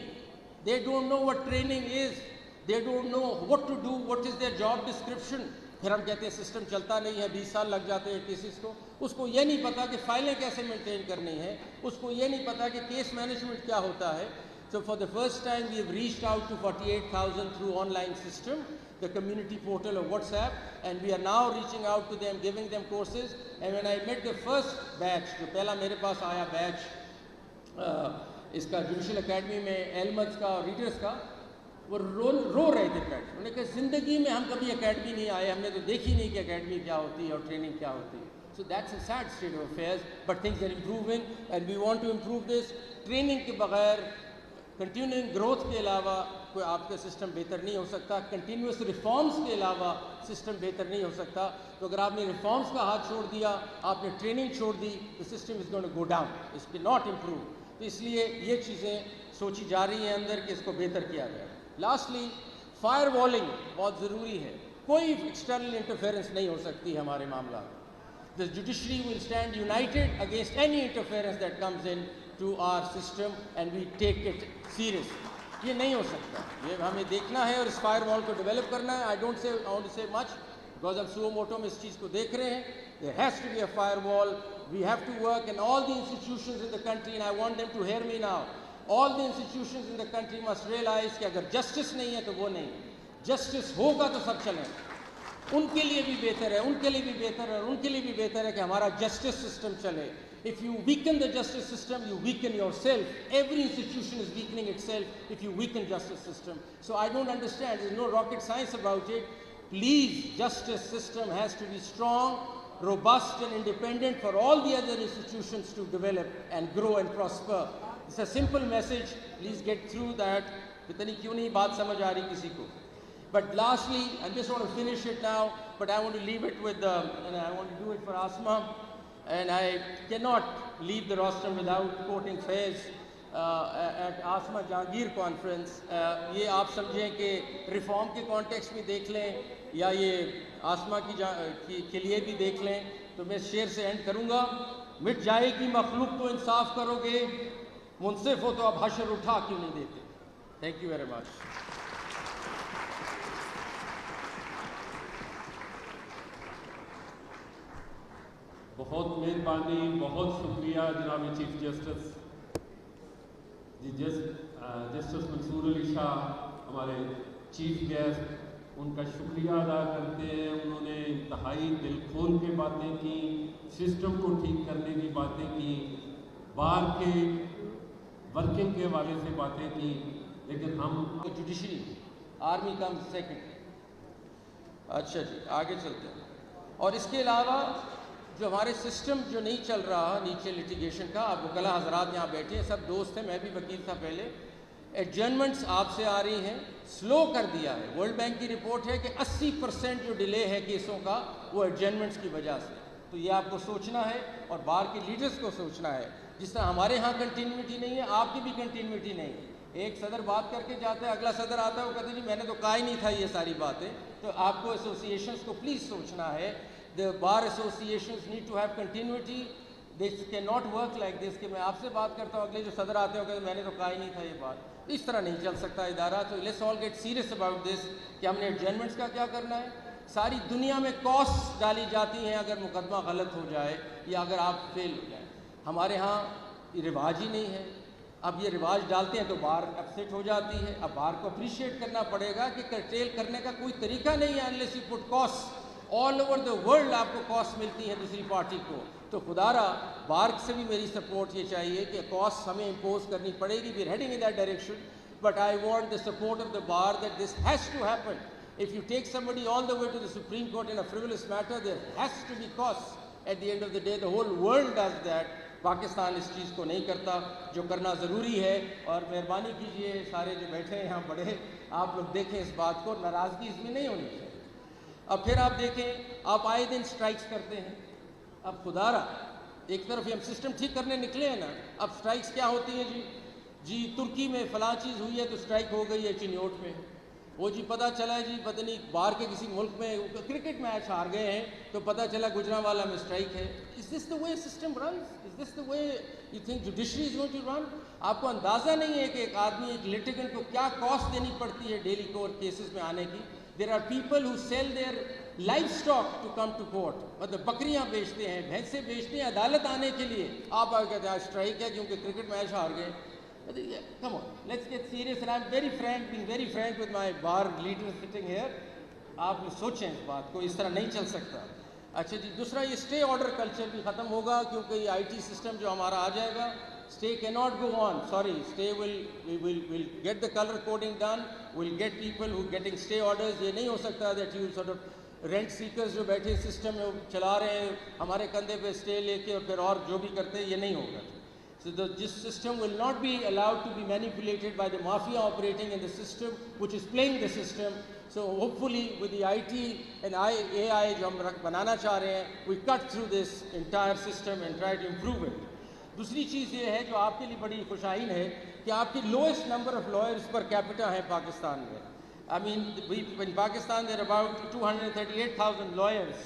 Speaker 1: They don't know what training is. They don't know what to do, what is their job description. پھر ہم کہتے ہیں سسٹم چلتا نہیں ہے, 20 سال لگ جاتے ہیں کیسز کو. اس کو یہ نہیں پتا کہ فائلیں کیسے مینٹین کرنی ہے, اس کو یہ نہیں پتا کہ کیس مینجمنٹ کیا ہوتا ہے. So for the first time we have reached out to 48,000 through online system, the community portal of WhatsApp, and we are now reaching out to them, giving them courses. And when I met the first batch, جو پہلا میرے پاس آیا بیچ اس کا judicial academy میں احمد کا اور readers کا, وہ رو رہے تھے بیٹھ. انہوں نے کہا زندگی میں ہم کبھی اکیڈمی نہیں آئے, ہم نے تو دیکھی نہیں کہ اکیڈمی کیا ہوتی ہے اور ٹریننگ کیا ہوتی ہے. So that's a sad state of affairs, but things are improving and we want to improve this. Training کے بغیر, کنٹینیوئنگ گروتھ کے علاوہ کوئی آپ کا سسٹم بہتر نہیں ہو سکتا. کنٹینیوس ریفارمز کے علاوہ سسٹم بہتر نہیں ہو سکتا. تو اگر آپ نے ریفارمز کا ہاتھ چھوڑ دیا, آپ نے ٹریننگ چھوڑ دی, the system is going to go down, it will not improve. تو اس لیے یہ چیزیں سوچی جا رہی ہیں اندر کہ اس کو بہتر کیا جائے. لاسٹلی فائر والنگ بہت ضروری ہے. کوئی ایکسٹرنل انٹرفیئرنس نہیں ہو سکتی ہے ہمارے معاملات. The judiciary will stand united against any interference that comes in to our system and we take it serious. یہ نہیں ہو سکتا, یہ ہمیں دیکھنا ہے اور اس فائر وال کو ڈیولپ کرنا ہے. I want to say much because ہم سو موٹو میں اس چیز کو دیکھ رہے ہیں. There has to be a firewall. We have to work, and all the institutions in the country, and I want them to hear me now, all the institutions in the country must realize کہ اگر justice نہیں ہے تو وہ نہیں, justice ہوگا تو سب چلیں. ان کے لیے بھی بہتر ہے, ان کے لیے بھی بہتر ہے, اور ان کے لیے بھی بہتر ہے کہ ہمارا جسٹس سسٹم چلے. If you weaken the justice system, you weaken yourself. Every institution is weakening itself if you weaken justice system. So I don't understand. There's no rocket science about it. Please, justice system has to be strong, robust and independent for all the other institutions to develop and grow and prosper. It's a simple message. Please get through that. پتہ نہیں کیوں نہیں بات سمجھ آ رہی کسی کو. But lastly, I just want to finish it now, but I want to leave it with and I want to do it for Asma. And I cannot leave the rostrum without quoting Faiz at Asma Jahangir conference. یہ آپ سمجھیں کہ reform کے context بھی دیکھ لیں یا یہ آسما کے لیے بھی دیکھ لیں. تو میں شعر سے اینڈ کروں گا. مٹ جائے گی مخلوق تو انصاف کرو گے, منصف ہو تو اب حشر اٹھا کیوں نہیں دیتے. Thank you very much.
Speaker 5: بہت مہربانی، بہت شکریہ جناب چیف جسٹس جی جسٹس منصور علی شاہ ہمارے چیف گیسٹ، ان کا شکریہ ادا کرتے ہیں. انہوں نے انتہائی دل کھول کے باتیں کی، سسٹم کو ٹھیک کرنے کی باتیں کی، بار کے ورکنگ کے حوالے سے باتیں کی. لیکن ہم
Speaker 1: جوڈیشری آرمی کم سیکنڈ. اچھا جی آگے چلتے ہیں. اور اس کے علاوہ جو ہمارے سسٹم جو نہیں چل رہا نیچے لٹیگیشن کا، آپ وکلا حضرات یہاں بیٹھے ہیں، سب دوست ہیں، میں بھی وکیل تھا پہلے. ایڈجرنمنٹس آپ سے آ رہی ہیں، سلو کر دیا ہے. ورلڈ بینک کی رپورٹ ہے کہ 80% جو ڈیلے ہے کیسوں کا وہ ایڈجرنمنٹس کی وجہ سے. تو یہ آپ کو سوچنا ہے اور بار کے لیڈرز کو سوچنا ہے. جس طرح ہمارے ہاں کنٹینیوٹی نہیں ہے، آپ کی بھی کنٹینیوٹی نہیں ہے. ایک صدر بات کر کے جاتا ہے، اگلا صدر آتا ہے، وہ کہتے ہیں جی میں نے تو کہا ہی نہیں تھا یہ ساری باتیں. تو آپ کو ایسوسیشنز کو پلیز سوچنا ہے. The bar associations need to have continuity. This cannot work like this کہ میں آپ سے بات کرتا ہوں، اگلے جو صدر آتے ہیں کہتے ہیں میں نے تو کہا ہی نہیں تھا یہ بات. اس طرح نہیں چل سکتا ادارہ. تو let's all get serious about this کہ ہم نے ایڈجرنمنٹس کا کیا کرنا ہے. ساری دنیا میں کاسٹ ڈالی جاتی ہیں اگر مقدمہ غلط ہو جائے یا اگر آپ فیل ہو جائیں. ہمارے ہاں یہ رواج ہی نہیں ہے. اب یہ رواج ڈالتے ہیں تو بار اپسیٹ ہو جاتی ہے. اب بار کو اپریشیٹ کرنا پڑے گا کہ کرٹیل کرنے کا کوئی طریقہ نہیں ہے unless you put costs. All over the world آپ کو کاسٹ ملتی ہے دوسری پارٹی کو. تو خدا را بار سے بھی میری سپورٹ یہ چاہیے کہ کاسٹ ہمیں امپوز کرنی پڑے گی. We are heading in that direction, but I want the support of the bar that this has to happen. If you take somebody all the way to the Supreme Court in a frivolous matter, there has to be costs. At the end of the day, the whole world does that. Pakistan اس چیز کو نہیں کرتا جو کرنا ضروری ہے. اور مہربانی کیجئے سارے جو بیٹھے ہیں یہاں بڑے, آپ لوگ دیکھیں اس بات کو, ناراضگی اس میں نہیں ہونی چاہیے. اب پھر آپ دیکھیں, آپ آئے دن سٹرائکس کرتے ہیں. اب خدا را ایک طرف ہم سسٹم ٹھیک کرنے نکلے ہیں نا, اب سٹرائکس کیا ہوتی ہیں جی ترکی میں فلاں چیز ہوئی ہے تو سٹرائک ہو گئی ہے چنیوٹ میں. وہ جی پتہ چلا ہے جی پتہ نہیں باہر کے کسی ملک میں کرکٹ میچ ہار گئے ہیں تو پتہ چلا گجرانوالہ میں سٹرائک ہے. Is this the way system runs? Is this the way you think judiciary is going to run? آپ کو اندازہ نہیں ہے کہ ایک آدمی ایک litigant کو کیا کاسٹ دینی پڑتی ہے ڈیلی کورٹ کیسز میں آنے کی. There are people who sell their livestock to come to court. مطلب بکریاں بیچتے ہیں, بھینسیں بیچتے ہیں عدالت آنے کے لیے. آپ آ کہتے ہیں سٹرائک ہے کیونکہ کرکٹ میچ ہار گئے. Come on, let's get serious. And I'm very frank, being very frank with my bar leaders sitting here. آپ سوچیں اس بات کو, اس طرح نہیں چل سکتا. اچھا جی, دوسرا یہ اسٹے آرڈر کلچر بھی ختم ہوگا کیونکہ یہ آئی ٹی سسٹم جو ہمارا آ جائے گا. Stay cannot go on. Sorry, stay will get the color coding done. We'll get people who getting stay orders. یہ نہیں ہو سکتا that you sort of rent seekers جو بیٹھے سسٹم میں چلا رہے ہیں ہمارے کندھے پہ اسٹے لے کے اور پھر اور جو بھی کرتے ہیں, یہ نہیں ہوگا. So this system will not be allowed to be manipulated by the mafia operating in the system, which is playing the system. So hopefully with the IT and AI جو ہم بنانا چاہ رہے ہیں, we cut through this entire system and try to improve it. دوسری چیز یہ ہے جو آپ کے لیے بڑی خوشائن ہے کہ آپ کی lowest number of lawyers per capita ہے پاکستان میں. I mean, in Pakistan there are about 238,000 lawyers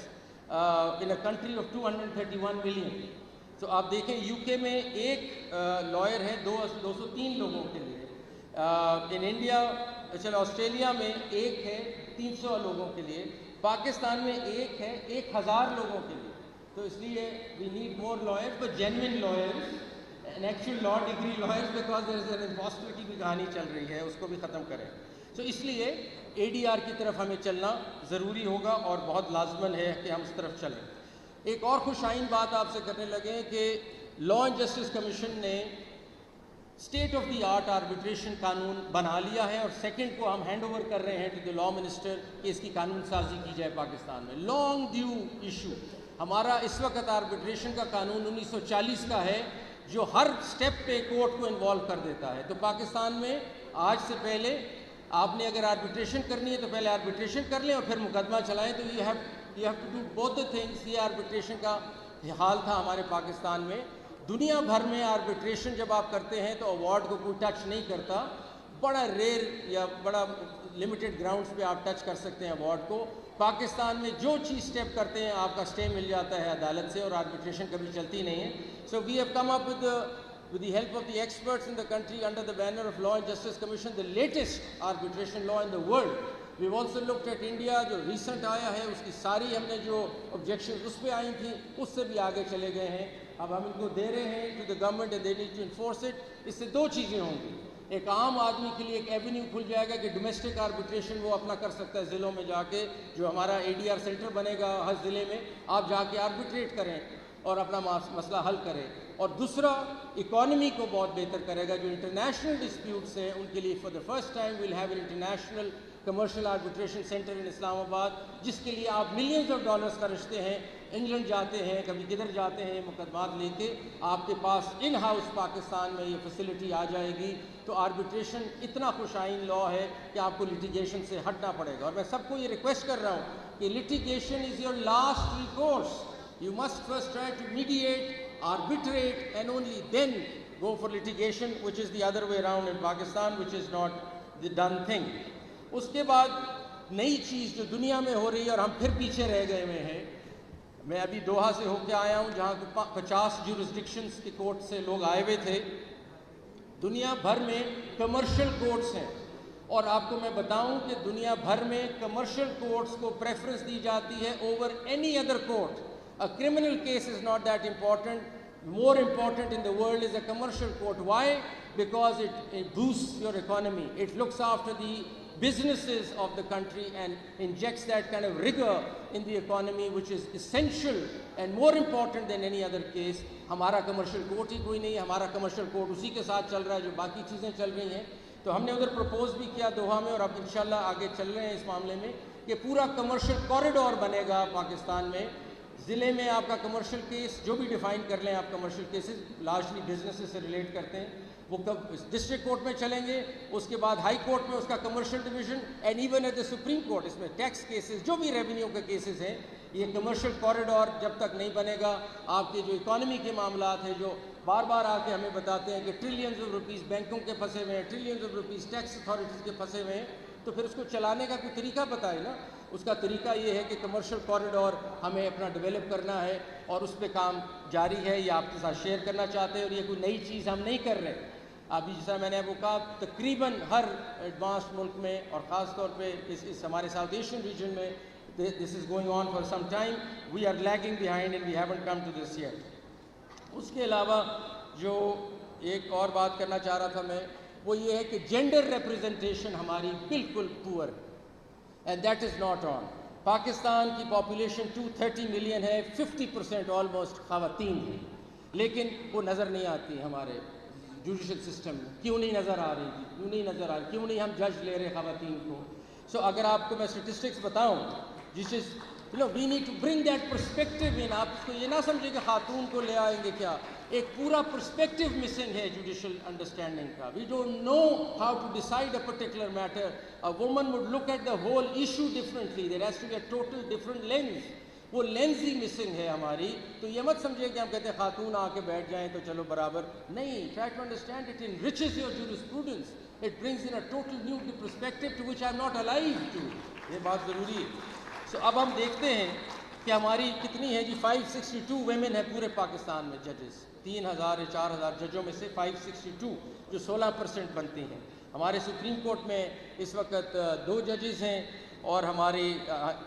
Speaker 1: in a country of 231 million. تو آپ دیکھیں یو کے میں ایک لائر ہے 203 لوگوں کے لیے. ان انڈیا چلو آسٹریلیا میں ایک ہے 300 لوگوں کے لیے. پاکستان میں ایک ہے 1000 لوگوں کے لیے. تو اس لیے we need more lawyers, but genuine lawyers and actual law degree lawyers, because there is an impossibility کی کہانی چل رہی ہے, اس کو بھی ختم کریں. تو اس لیے اے ڈی آر کی طرف ہمیں چلنا ضروری ہوگا اور بہت لازمن ہے کہ ہم اس طرف چلیں. ایک اور خوشائن بات آپ سے کرنے لگے کہ لا اینڈ جسٹس کمیشن نے state of the art arbitration قانون بنا لیا ہے, اور سیکنڈ کو ہم ہینڈ اوور کر رہے ہیں ٹو دی لا منسٹر کہ اس کی قانون سازی کی جائے پاکستان میں. Long due issue. ہمارا اس وقت آربیٹریشن کا قانون 1940 کا ہے جو ہر سٹیپ پہ کورٹ کو انوالو کر دیتا ہے. تو پاکستان میں آج سے پہلے آپ نے اگر آربیٹریشن کرنی ہے تو پہلے آربیٹریشن کر لیں اور پھر مقدمہ چلائیں. تو you have to do both the things. یہ آربیٹریشن کا حال تھا ہمارے پاکستان میں. دنیا بھر میں آربیٹریشن جب آپ کرتے ہیں تو ایوارڈ کو کوئی ٹچ نہیں کرتا. بڑا ریئر یا بڑا لمیٹڈ گراؤنڈز پہ آپ ٹچ کر سکتے ہیں ایوارڈ کو. پاکستان میں جو چیز سٹیپ کرتے ہیں آپ کا سٹے مل جاتا ہے عدالت سے, اور آربیٹریشن کبھی چلتی نہیں ہے. So we have come up with the help of the experts in the country under the banner of Law and Justice Commission, the latest arbitration law in the world. We've also looked at India, جو recent آیا ہے اس کی ساری ہم نے جو objections اس پہ آئی تھیں اس سے بھی آگے چلے گئے ہیں. اب ہم ان کو دے رہے ہیں to the government and they need to enforce it. اس سے دو چیزیں ہوں گی. ایک عام آدمی کے لیے ایک ایونیو کھل جائے گا کہ ڈومیسٹک آربیٹریشن وہ اپنا کر سکتا ہے ضلعوں میں جا کے, جو ہمارا ADR سینٹر بنے گا ہر ضلع میں, آپ جا کے آربیٹریٹ کریں اور اپنا مسئلہ حل کریں. اور دوسرا اکانومی کو بہت بہتر کرے گا. جو انٹرنیشنل ڈسپیوٹس ہیں ان کے لیے for the first time we'll have an international commercial arbitration centre in Islamabad, جس کے لیے آپ ملینز آف ڈالرز خرچتے ہیں, انگلینڈ جاتے ہیں, کبھی کدھر جاتے ہیں مقدمات لے کے, آپ کے پاس ان ہاؤس پاکستان میں یہ فیسلٹی آ جائے گی. تو آربیٹریشن اتنا خوش آئین لا ہے کہ آپ کو لٹیگیشن سے ہٹنا پڑے گا. اور میں سب کو یہ ریکویسٹ کر رہا ہوں کہ litigation is your last recourse. You must first try to mediate, arbitrate, and only then go for litigation, which is the other way around in Pakistan, which is not the done thing. اس کے بعد نئی چیز جو دنیا میں ہو رہی ہے اور ہم پھر پیچھے رہ گئے ہوئے ہیں. میں ابھی دوحہ سے ہو کے آیا ہوں جہاں 50 جورسڈکشنز کے کورٹ سے لوگ آئے ہوئے تھے. دنیا بھر میں کمرشل کورٹس ہیں, اور آپ کو میں بتاؤں کہ دنیا بھر میں کمرشل کورٹس کو پریفرنس دی جاتی ہے over any other court. A criminal case is not that important. More important in the world is a commercial court. Why? Because it boosts your economy. It looks after the businesses of the country and injects that kind of rigor in the economy, which is essential and more important than any other case. ہمارا commercial court ہی کوئی نہیں ہے. ہمارا commercial court اسی کے ساتھ چل رہا ہے جو باقی چیزیں چل رہی ہیں. تو ہم نے ادھر پروپوز بھی کیا دوحہ میں, اور اب انشاءاللہ آگے چل رہے ہیں اس معاملے میں کہ پورا کمرشل کوریڈور بنے گا پاکستان میں. ضلع میں آپ کا کمرشل کیس جو بھی ڈیفائن کر لیں آپ, کمرشل کیسز لارجلی بزنس سے ریلیٹ کرتے ہیں, وہ ڈسٹرکٹ کورٹ میں چلیں گے, اس کے بعد ہائی کورٹ میں اس کا commercial division, and even at the supreme court اس میں ٹیکس کیسز جو بھی ریونیو کے کیسز ہیں. یہ کمرشل کوریڈور جب تک نہیں بنے گا, آپ کے جو اکانومی کے معاملات ہیں جو بار بار آ کے ہمیں بتاتے ہیں کہ ٹریلینز آف روپیز بینکوں کے پھنسے ہوئے ہیں, trillions of rupees tax authorities کے پھنسے ہوئے ہیں, تو پھر اس کو چلانے کا کوئی طریقہ بتائے نا. اس کا طریقہ یہ ہے کہ کمرشل کوریڈور ہمیں اپنا ڈیولپ کرنا ہے, اور اس پہ کام جاری ہے. یہ آپ کے ساتھ شیئر کرنا چاہتے ہیں, اور یہ کوئی نئی چیز ہم نہیں کر رہے. ابھی جیسا میں نے وہ کہا, تقریباً ہر ایڈوانسڈ ملک میں اور خاص طور پہ اس ہمارے ساؤتھ ایشین ریجن میں this is going on for some time. We are lagging behind and we haven't come to this yet. اس کے علاوہ جو ایک اور بات کرنا چاہ رہا تھا میں, وہ یہ ہے کہ جینڈر ریپرزنٹیشن ہماری بالکل پور, and that is not on. Pakistan کی پاپولیشن 230 ملین ہے, 50% آلموسٹ خواتین ہیں, لیکن وہ نظر نہیں آتی ہمارے جوڈیشل سسٹم میں. کیوں نہیں نظر آ رہی تھی, کیوں نہیں نظر آ رہی, کیوں نہیں ہم جج لے رہے خواتین کو. سو اگر آپ کو میں اسٹیٹسٹکس بتاؤں, جس is we need to bring that perspective in. آپ اس کو یہ نہ سمجھیں کہ خاتون کو لے آئیں گے کیا, ایک پورا پرسپیکٹو مسنگ ہے جوڈیشل انڈرسٹینڈنگ کا. We don't know how to decide a particular matter. A woman would look at the whole issue differently. There has to be a total different lens. وہ لینز ہی missing ہے ہماری. تو یہ مت سمجھے کہ ہم کہتے ہیں خاتون آ کے بیٹھ جائیں تو چلو برابر نہیں. Try to understand it enriches your jurisprudence. It brings in a total new perspective to which I am not alive to. یہ بات ضروری ہے. سو اب ہم دیکھتے ہیں کہ ہماری کتنی ہے جی, 562 ویمن ہے پورے پاکستان میں ججز. 3000 یا 4000 ججوں میں سے 562 جو 16% بنتی ہیں. ہمارے سپریم کورٹ میں اس وقت 2 ججز ہیں, اور ہماری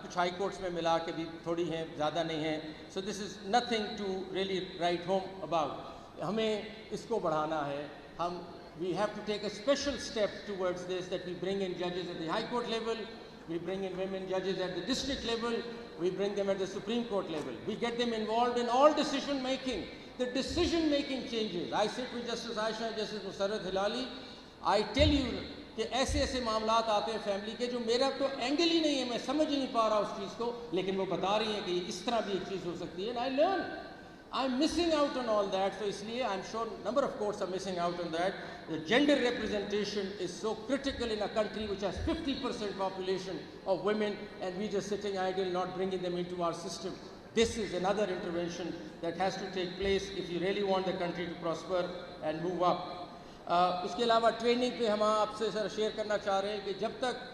Speaker 1: کچھ ہائی کورٹس میں ملا کے بھی تھوڑی ہیں, زیادہ نہیں ہیں. So this is nothing to really write home about. ہمیں اس کو بڑھانا ہے. ہم we have to take a special step towards this, that we bring in ججز at the high court level, we bring in women judges at the district level, we bring them at the Supreme Court level, we get them involved in all decision making. The decision making changes. I sit with Justice Aisha, Justice Musarrat Hilali. I tell you کہ ایسے ایسے معاملات آتے ہیں family کے جو میرا تو اینگل ہی نہیں ہے, میں سمجھ نہیں پا رہا اس چیز کو, لیکن وہ بتا رہی ہیں کہ اس طرح بھی ایک چیز ہو سکتی ہے. And I learn. I'm missing out on all that. So اس لیے I'm sure number of courts are missing out on that. The gender representation is so critical in a country which has 50% population of women, and we just sitting idle, not bringing them into our system. This is another intervention that has to take place if you really want the country to prosper and move up. اس کے علاوہ training پہ ہم آپ سے سر share کرنا چاہ رہے ہیں کہ جب تک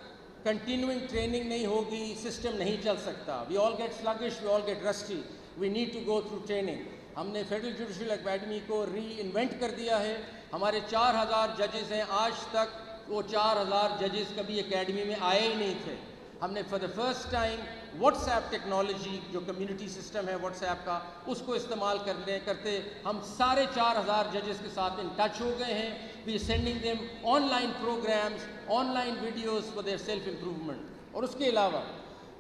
Speaker 1: کنٹینیوئنگ ٹریننگ نہیں ہوگی سسٹم نہیں چل سکتا. We all get sluggish, we all get rusty. We need to go through training. ہم نے فیڈرل جوڈیشل اکیڈمی کو ری انوینٹ کر دیا ہے. ہمارے 4000 ججز ہیں. آج تک وہ 4000 ججز کبھی اکیڈمی میں آئے ہی نہیں تھے. ہم نے for the first time what's app technology جو کمیونٹی سسٹم ہے واٹس ایپ کا اس کو استعمال کرتے ہم سارے 4000 ججز کے ساتھ ان ٹچ ہو گئے ہیں. We sending them online programmes, online videos for their self improvement. اور اس کے علاوہ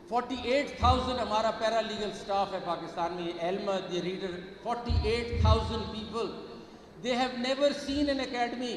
Speaker 1: 48,000 ہمارا پیرا لیگل سٹاف ہے پاکستان میں. یہ احمد, یہ reader, 48,000 people. They have never seen an academy.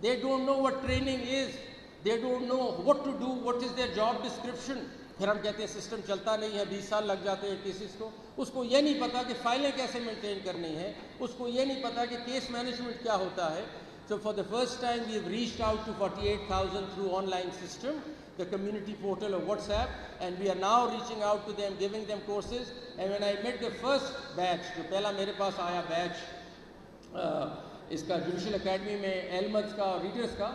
Speaker 1: They don't know what training is. They don't know what to do, what is their job description. پھر ہم کہتے ہیں سسٹم چلتا نہیں ہے, 20 سال لگ جاتے ہیں کیسز کو. اس کو یہ نہیں پتا کہ فائلیں کیسے مینٹین کرنی ہے, اس کو یہ نہیں پتا کہ کیس مینجمنٹ کیا ہوتا ہے. So for the first time we have reached out to 48,000 through online system, the community portal of WhatsApp, and we are now reaching out to them, giving them courses. And when I met the first batch, جو پہلا میرے پاس آیا بیچ اس کا judicial academy میں احمد کا اور readers کا,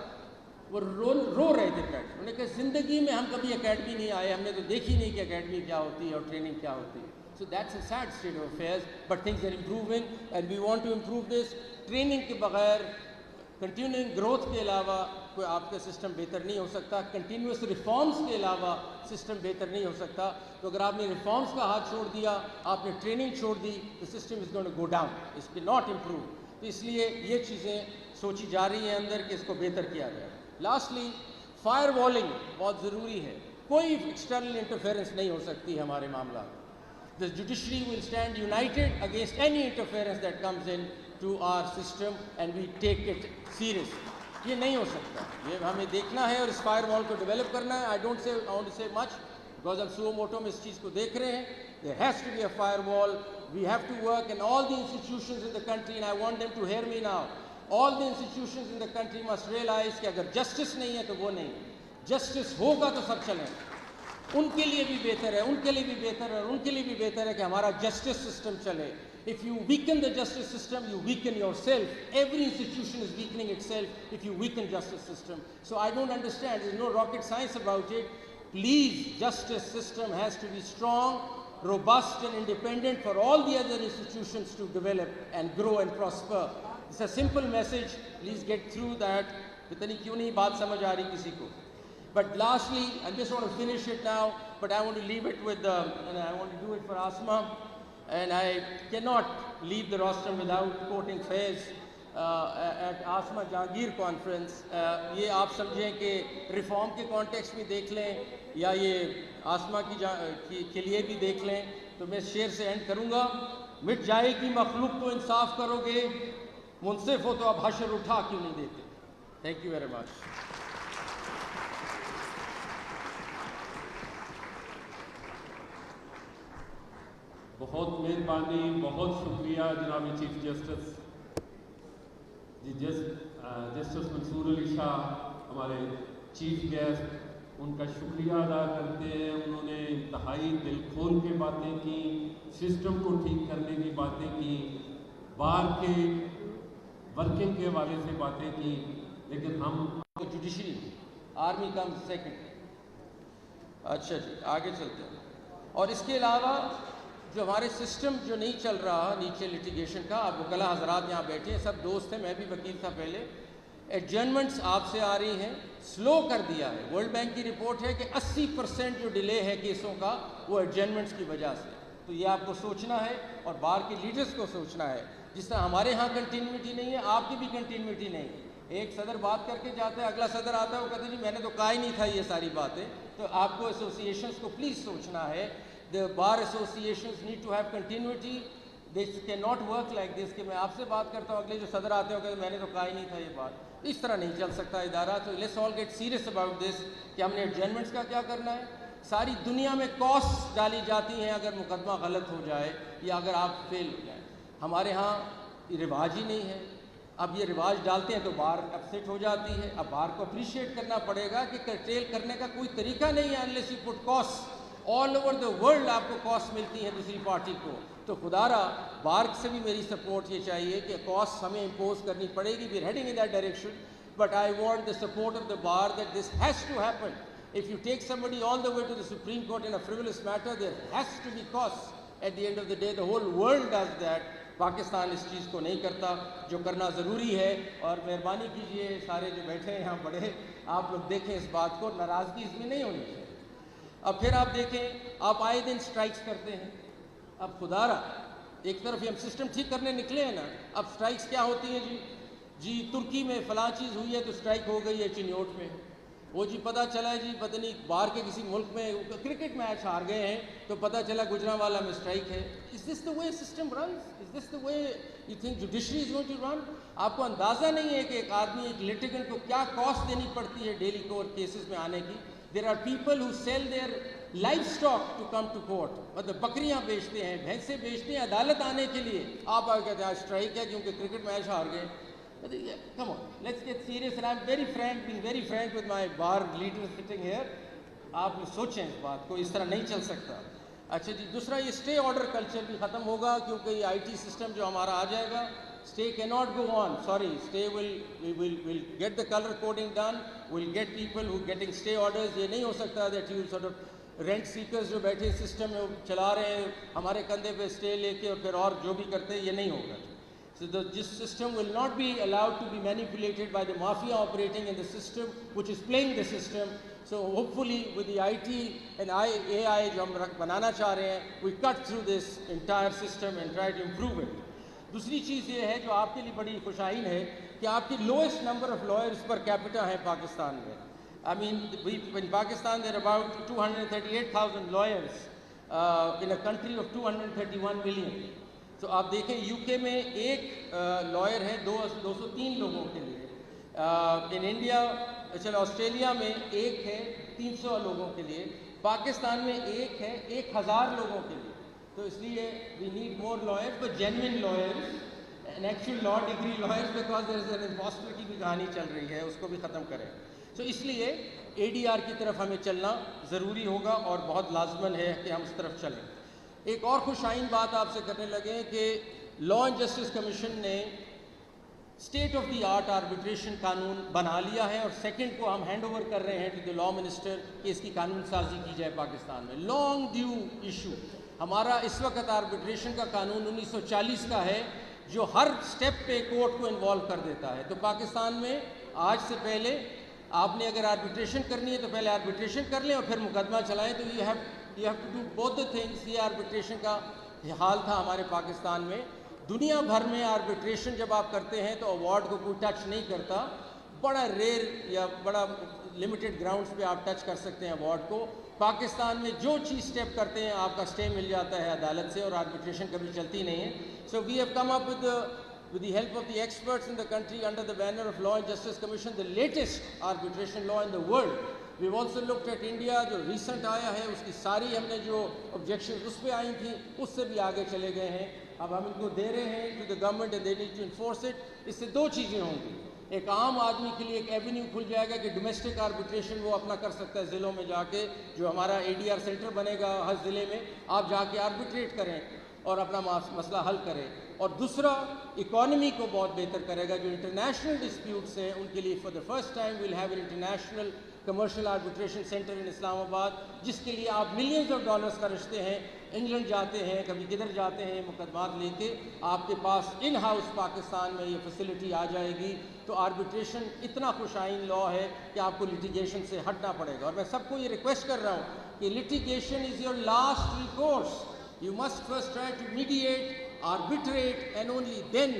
Speaker 1: وہ رو رہے تھے بیٹھ. انہوں نے کہا زندگی میں ہم کبھی اکیڈمی نہیں آئے, ہم نے تو دیکھی نہیں کہ اکیڈمی کیا ہوتی ہے اور ٹریننگ کیا ہوتی ہے. So that's a sad state of affairs, but things are improving and we want to improve this. Training کے بغیر, کنٹینیوئنگ گروتھ کے علاوہ کوئی آپ کا سسٹم بہتر نہیں ہو سکتا. کنٹینیوس ریفارمز کے علاوہ سسٹم بہتر نہیں ہو سکتا. تو اگر آپ نے ریفارمز کا ہاتھ چھوڑ دیا, آپ نے ٹریننگ چھوڑ دی, تو system is going to go down, اس پہ ناٹ امپروو. تو اس لیے یہ چیزیں سوچی جا رہی ہیں اندر کہ اس کو بہتر کیا جائے. لاسٹلی فائر والنگ بہت ضروری ہے. کوئی ایکسٹرنل انٹرفیئرنس نہیں ہو سکتی ہمارے معاملات. The judiciary will stand united against any interference that comes in to our system and we take it seriously. یہ نہیں ہو سکتا, یہ ہمیں دیکھنا ہے اور اس فائر وال کو ڈیولپ کرنا ہے. I want to say much because ہم suo moto میں اس چیز کو دیکھ رہے ہیں. There has to be a firewall. We have to work in all the institutions in the country, and I want them to hear me now. All the institutions in the country must realize کہ اگر justice نہیں ہے تو وہ نہیں, justice ہوگا تو سب چلیں. ان کے لیے بھی بہتر ہے, ان کے لیے بھی بہتر ہے, اور ان کے لیے بھی بہتر ہے کہ ہمارا جسٹس سسٹم چلے. If you weaken the justice system, you weaken yourself. Every institution is weakening itself if you weaken justice system. So I don't understand. There's no rocket science about it. Please, justice system has to be strong, robust and independent for all the other institutions to develop and grow and prosper. It's a simple message. Please get through that. پتہ نہیں کیوں نہیں بات سمجھ آ رہی کسی کو. But lastly, I just want to finish it now, but I want to leave it with and I want to do it for Asma. And I cannot leave the rostrum without quoting Faiz at Asma Jahangir conference. یہ آپ سمجھیں کہ reform کے context میں دیکھ لیں یا یہ آسما کے لیے بھی دیکھ لیں. تو میں شعر سے اینڈ کروں گا. مٹ جائے گی مخلوق تو انصاف کرو گے, منصف ہو تو اب حشر اٹھا کیوں نہیں دیتے. Thank you very much.
Speaker 5: بہت مہربانی, بہت شکریہ جناب چیف جسٹس جی. جسٹس منصور علی شاہ ہمارے چیف گیسٹ, ان کا شکریہ ادا کرتے ہیں. انہوں نے انتہائی دل کھول کے باتیں کی, سسٹم کو ٹھیک کرنے کی باتیں کی, بار کے ورکنگ کے حوالے سے باتیں کی. لیکن ہم
Speaker 1: جوڈیشری آرمی کم سیکنڈ. اچھا جی, آگے چلتے ہیں. اور اس کے علاوہ جو ہمارے سسٹم جو نہیں چل رہا نیچے لیٹیگیشن کا, آپ وکلا حضرات یہاں بیٹھے ہیں, سب دوست ہیں, میں بھی وکیل تھا پہلے. ایڈجرنمنٹس آپ سے آ رہی ہیں, سلو کر دیا ہے. ورلڈ بینک کی رپورٹ ہے کہ 80% جو ڈیلے ہے کیسوں کا وہ ایڈجرنمنٹس کی وجہ سے. تو یہ آپ کو سوچنا ہے اور بار کے لیڈرز کو سوچنا ہے. جس طرح ہمارے ہاں کنٹینیوٹی نہیں ہے, آپ کی بھی کنٹینیوٹی نہیں ہے. ایک صدر بات کر کے جاتا ہے, اگلا صدر آتا ہے, وہ کہتے ہیں جی میں نے تو کہا ہی نہیں تھا یہ ساری باتیں. تو آپ کو ایسوسیشنز کو پلیز سوچنا ہے. The bar associations need to have continuity. They cannot work like this کہ میں آپ سے بات کرتا ہوں, اگلے جو صدر آتے ہو کہ میں نے تو کہا ہی نہیں تھا یہ بات. اس طرح نہیں چل سکتا ادارہ. تو let's all get serious about this کہ ہم نے ایڈجرنمنٹس کا کیا کرنا ہے. ساری دنیا میں کاسٹ ڈالی جاتی ہیں اگر مقدمہ غلط ہو جائے یا اگر آپ فیل ہو جائیں. ہمارے ہاں یہ رواج ہی نہیں ہے. اب یہ رواج ڈالتے ہیں تو بار اپسیٹ ہو جاتی ہے. اب بار کو اپریشیٹ کرنا پڑے گا کہ کرٹیل کرنے کا کوئی طریقہ نہیں ہے unless you put costs. All over the world آپ کو کاسٹ ملتی ہے دوسری پارٹی کو. تو خدا را بار سے بھی میری سپورٹ یہ چاہیے کہ کاسٹ ہمیں امپوز کرنی پڑے گی. We are heading in that direction, but I want the support of the bar that this has to happen. If you take somebody all the way to the Supreme Court in a frivolous matter, there has to be costs. At the end of the day, the whole world does that. Pakistan اس چیز کو نہیں کرتا جو کرنا ضروری ہے. اور مہربانی کیجئے سارے جو بیٹھے ہیں یہاں بڑے, آپ لوگ دیکھیں اس بات کو, ناراضگی اس میں نہیں ہونی چاہیے. اب پھر آپ دیکھیں, آپ آئے دن سٹرائکس کرتے ہیں. اب خدا را ایک طرف ہم سسٹم ٹھیک کرنے نکلے ہیں نا, اب سٹرائکس کیا ہوتی ہیں جی ترکی میں فلاں چیز ہوئی ہے تو سٹرائک ہو گئی ہے چنیوٹ میں. وہ جی پتہ چلا ہے جی پتہ نہیں باہر کے کسی ملک میں کرکٹ میچ ہار گئے ہیں تو پتہ چلا گجرانوالہ میں سٹرائک ہے. Is this the way system runs? Is this the way you think judiciary is going to run? آپ کو اندازہ نہیں ہے کہ ایک آدمی, ایک لیٹیگنٹ کو کیا کاسٹ دینی پڑتی ہے ڈیلی کورٹ کیسز میں آنے کی. There are people who sell their livestock to come to court, مطلب بکریاں بیچتے ہیں, بھینسیں بیچتے ہیں عدالت آنے کے لیے. آپ آ کہتے ہیں آج اسٹرائک ہے کیونکہ کرکٹ میچ ہار گئے. Come on, let's get serious, and I'm very frank, being very frank with my bar leaders sitting here. آپ سوچیں اس بات کو, اس طرح نہیں چل سکتا. اچھا جی, دوسرا یہ اسٹے آرڈر کلچر بھی ختم ہوگا کیونکہ یہ آئی ٹی سسٹم جو ہمارا آ جائے گا. Stay cannot go on. Sorry, stay will get the color coding done. We'll get people who getting stay orders. یہ نہیں ہو سکتا that you sort of rent seekers جو بیٹھے سسٹم میں چلا رہے ہیں ہمارے کندھے پہ اسٹے لے کے اور پھر اور جو بھی کرتے ہیں, یہ نہیں ہوگا. So this system will not be allowed to be manipulated by the mafia operating in the system, which is playing the system. So hopefully with the IT and AI جو ہم بنانا چاہ رہے ہیں, we cut through this entire system and try to improve it. دوسری چیز یہ ہے جو آپ کے لیے بڑی خوشائن ہے کہ آپ کی lowest number of lawyers per capita ہیں پاکستان میں. I mean, in Pakistan there are about 238,000 lawyers in a country of 231 million. تو آپ دیکھیں یو کے میں ایک لائر ہے 203 لوگوں کے لیے. ان انڈیا, چلو آسٹریلیا میں ایک ہے 300 لوگوں کے لیے. پاکستان میں ایک ہے 1000 لوگوں کے لیے. تو اس لیے we need more lawyers, but genuine lawyers and actual law degree lawyers, because there is an impostor کی بھی کہانی چل رہی ہے, اس کو بھی ختم کریں. تو اس لیے اے ڈی آر کی طرف ہمیں چلنا ضروری ہوگا اور بہت لازمن ہے کہ ہم اس طرف چلیں. ایک اور خوشائن بات آپ سے کرنے لگے کہ لا اینڈ جسٹس کمیشن نے state of the art arbitration قانون بنا لیا ہے, اور سیکنڈ کو ہم ہینڈ اوور کر رہے ہیں ٹو دی لا منسٹر کہ اس کی قانون سازی کی جائے پاکستان میں. لانگ ڈیو ایشو ہمارا اس وقت آربیٹریشن کا قانون 1940 کا ہے جو ہر سٹیپ پہ کورٹ کو انوالو کر دیتا ہے. تو پاکستان میں آج سے پہلے آپ نے اگر آربیٹریشن کرنی ہے تو پہلے آربیٹریشن کر لیں اور پھر مقدمہ چلائیں. تو you have to do both the things. یہ آربیٹریشن کا حال تھا ہمارے پاکستان میں. دنیا بھر میں آربیٹریشن جب آپ کرتے ہیں تو اوارڈ کو کوئی ٹچ نہیں کرتا. بڑا ریئر یا بڑا لمیٹڈ گراؤنڈز پہ آپ ٹچ کر سکتے ہیں اوارڈ کو. پاکستان میں جو چیز سٹیپ کرتے ہیں آپ کا سٹے مل جاتا ہے عدالت سے, اور آربیٹریشن کبھی چلتی نہیں ہے. So we have come up with the help of the experts in the country under the banner of Law and Justice Commission, the latest arbitration law in the world. We've also looked at India, جو recent آیا ہے اس کی ساری ہم نے جو objection اس پہ آئی تھیں اس سے بھی آگے چلے گئے ہیں. اب ہم ان کو دے رہے ہیں to the government and they need to enforce it. اس سے دو چیزیں ہوں گی. ایک عام آدمی کے لیے ایک ایونیو کھل جائے گا کہ ڈومیسٹک آربیٹریشن وہ اپنا کر سکتا ہے ضلعوں میں جا کے, جو ہمارا اے ڈی آر سینٹر بنے گا ہر ضلع میں, آپ جا کے آربیٹریٹ کریں اور اپنا مسئلہ حل کریں. اور دوسرا اکانومی کو بہت بہتر کرے گا. جو انٹرنیشنل ڈسپیوٹس ہیں ان کے لیے for the first time we'll have an international commercial arbitration centre in Islamabad, جس کے لیے آپ ملینز آف ڈالرز خرچتے ہیں, انگلینڈ جاتے ہیں, کبھی کدھر جاتے ہیں مقدمات لے کے, آپ کے پاس ان ہاؤس پاکستان میں یہ فیسلٹی آ جائے گی. تو آربیٹریشن اتنا خوشائن لا ہے کہ آپ کو لٹیگیشن سے ہٹنا پڑے گا. اور میں سب کو یہ ریکویسٹ کر رہا ہوں کہ litigation is your last recourse. You must first try to mediate, arbitrate, and only then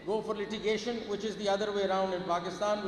Speaker 1: go for litigation, which is the other way around in Pakistan.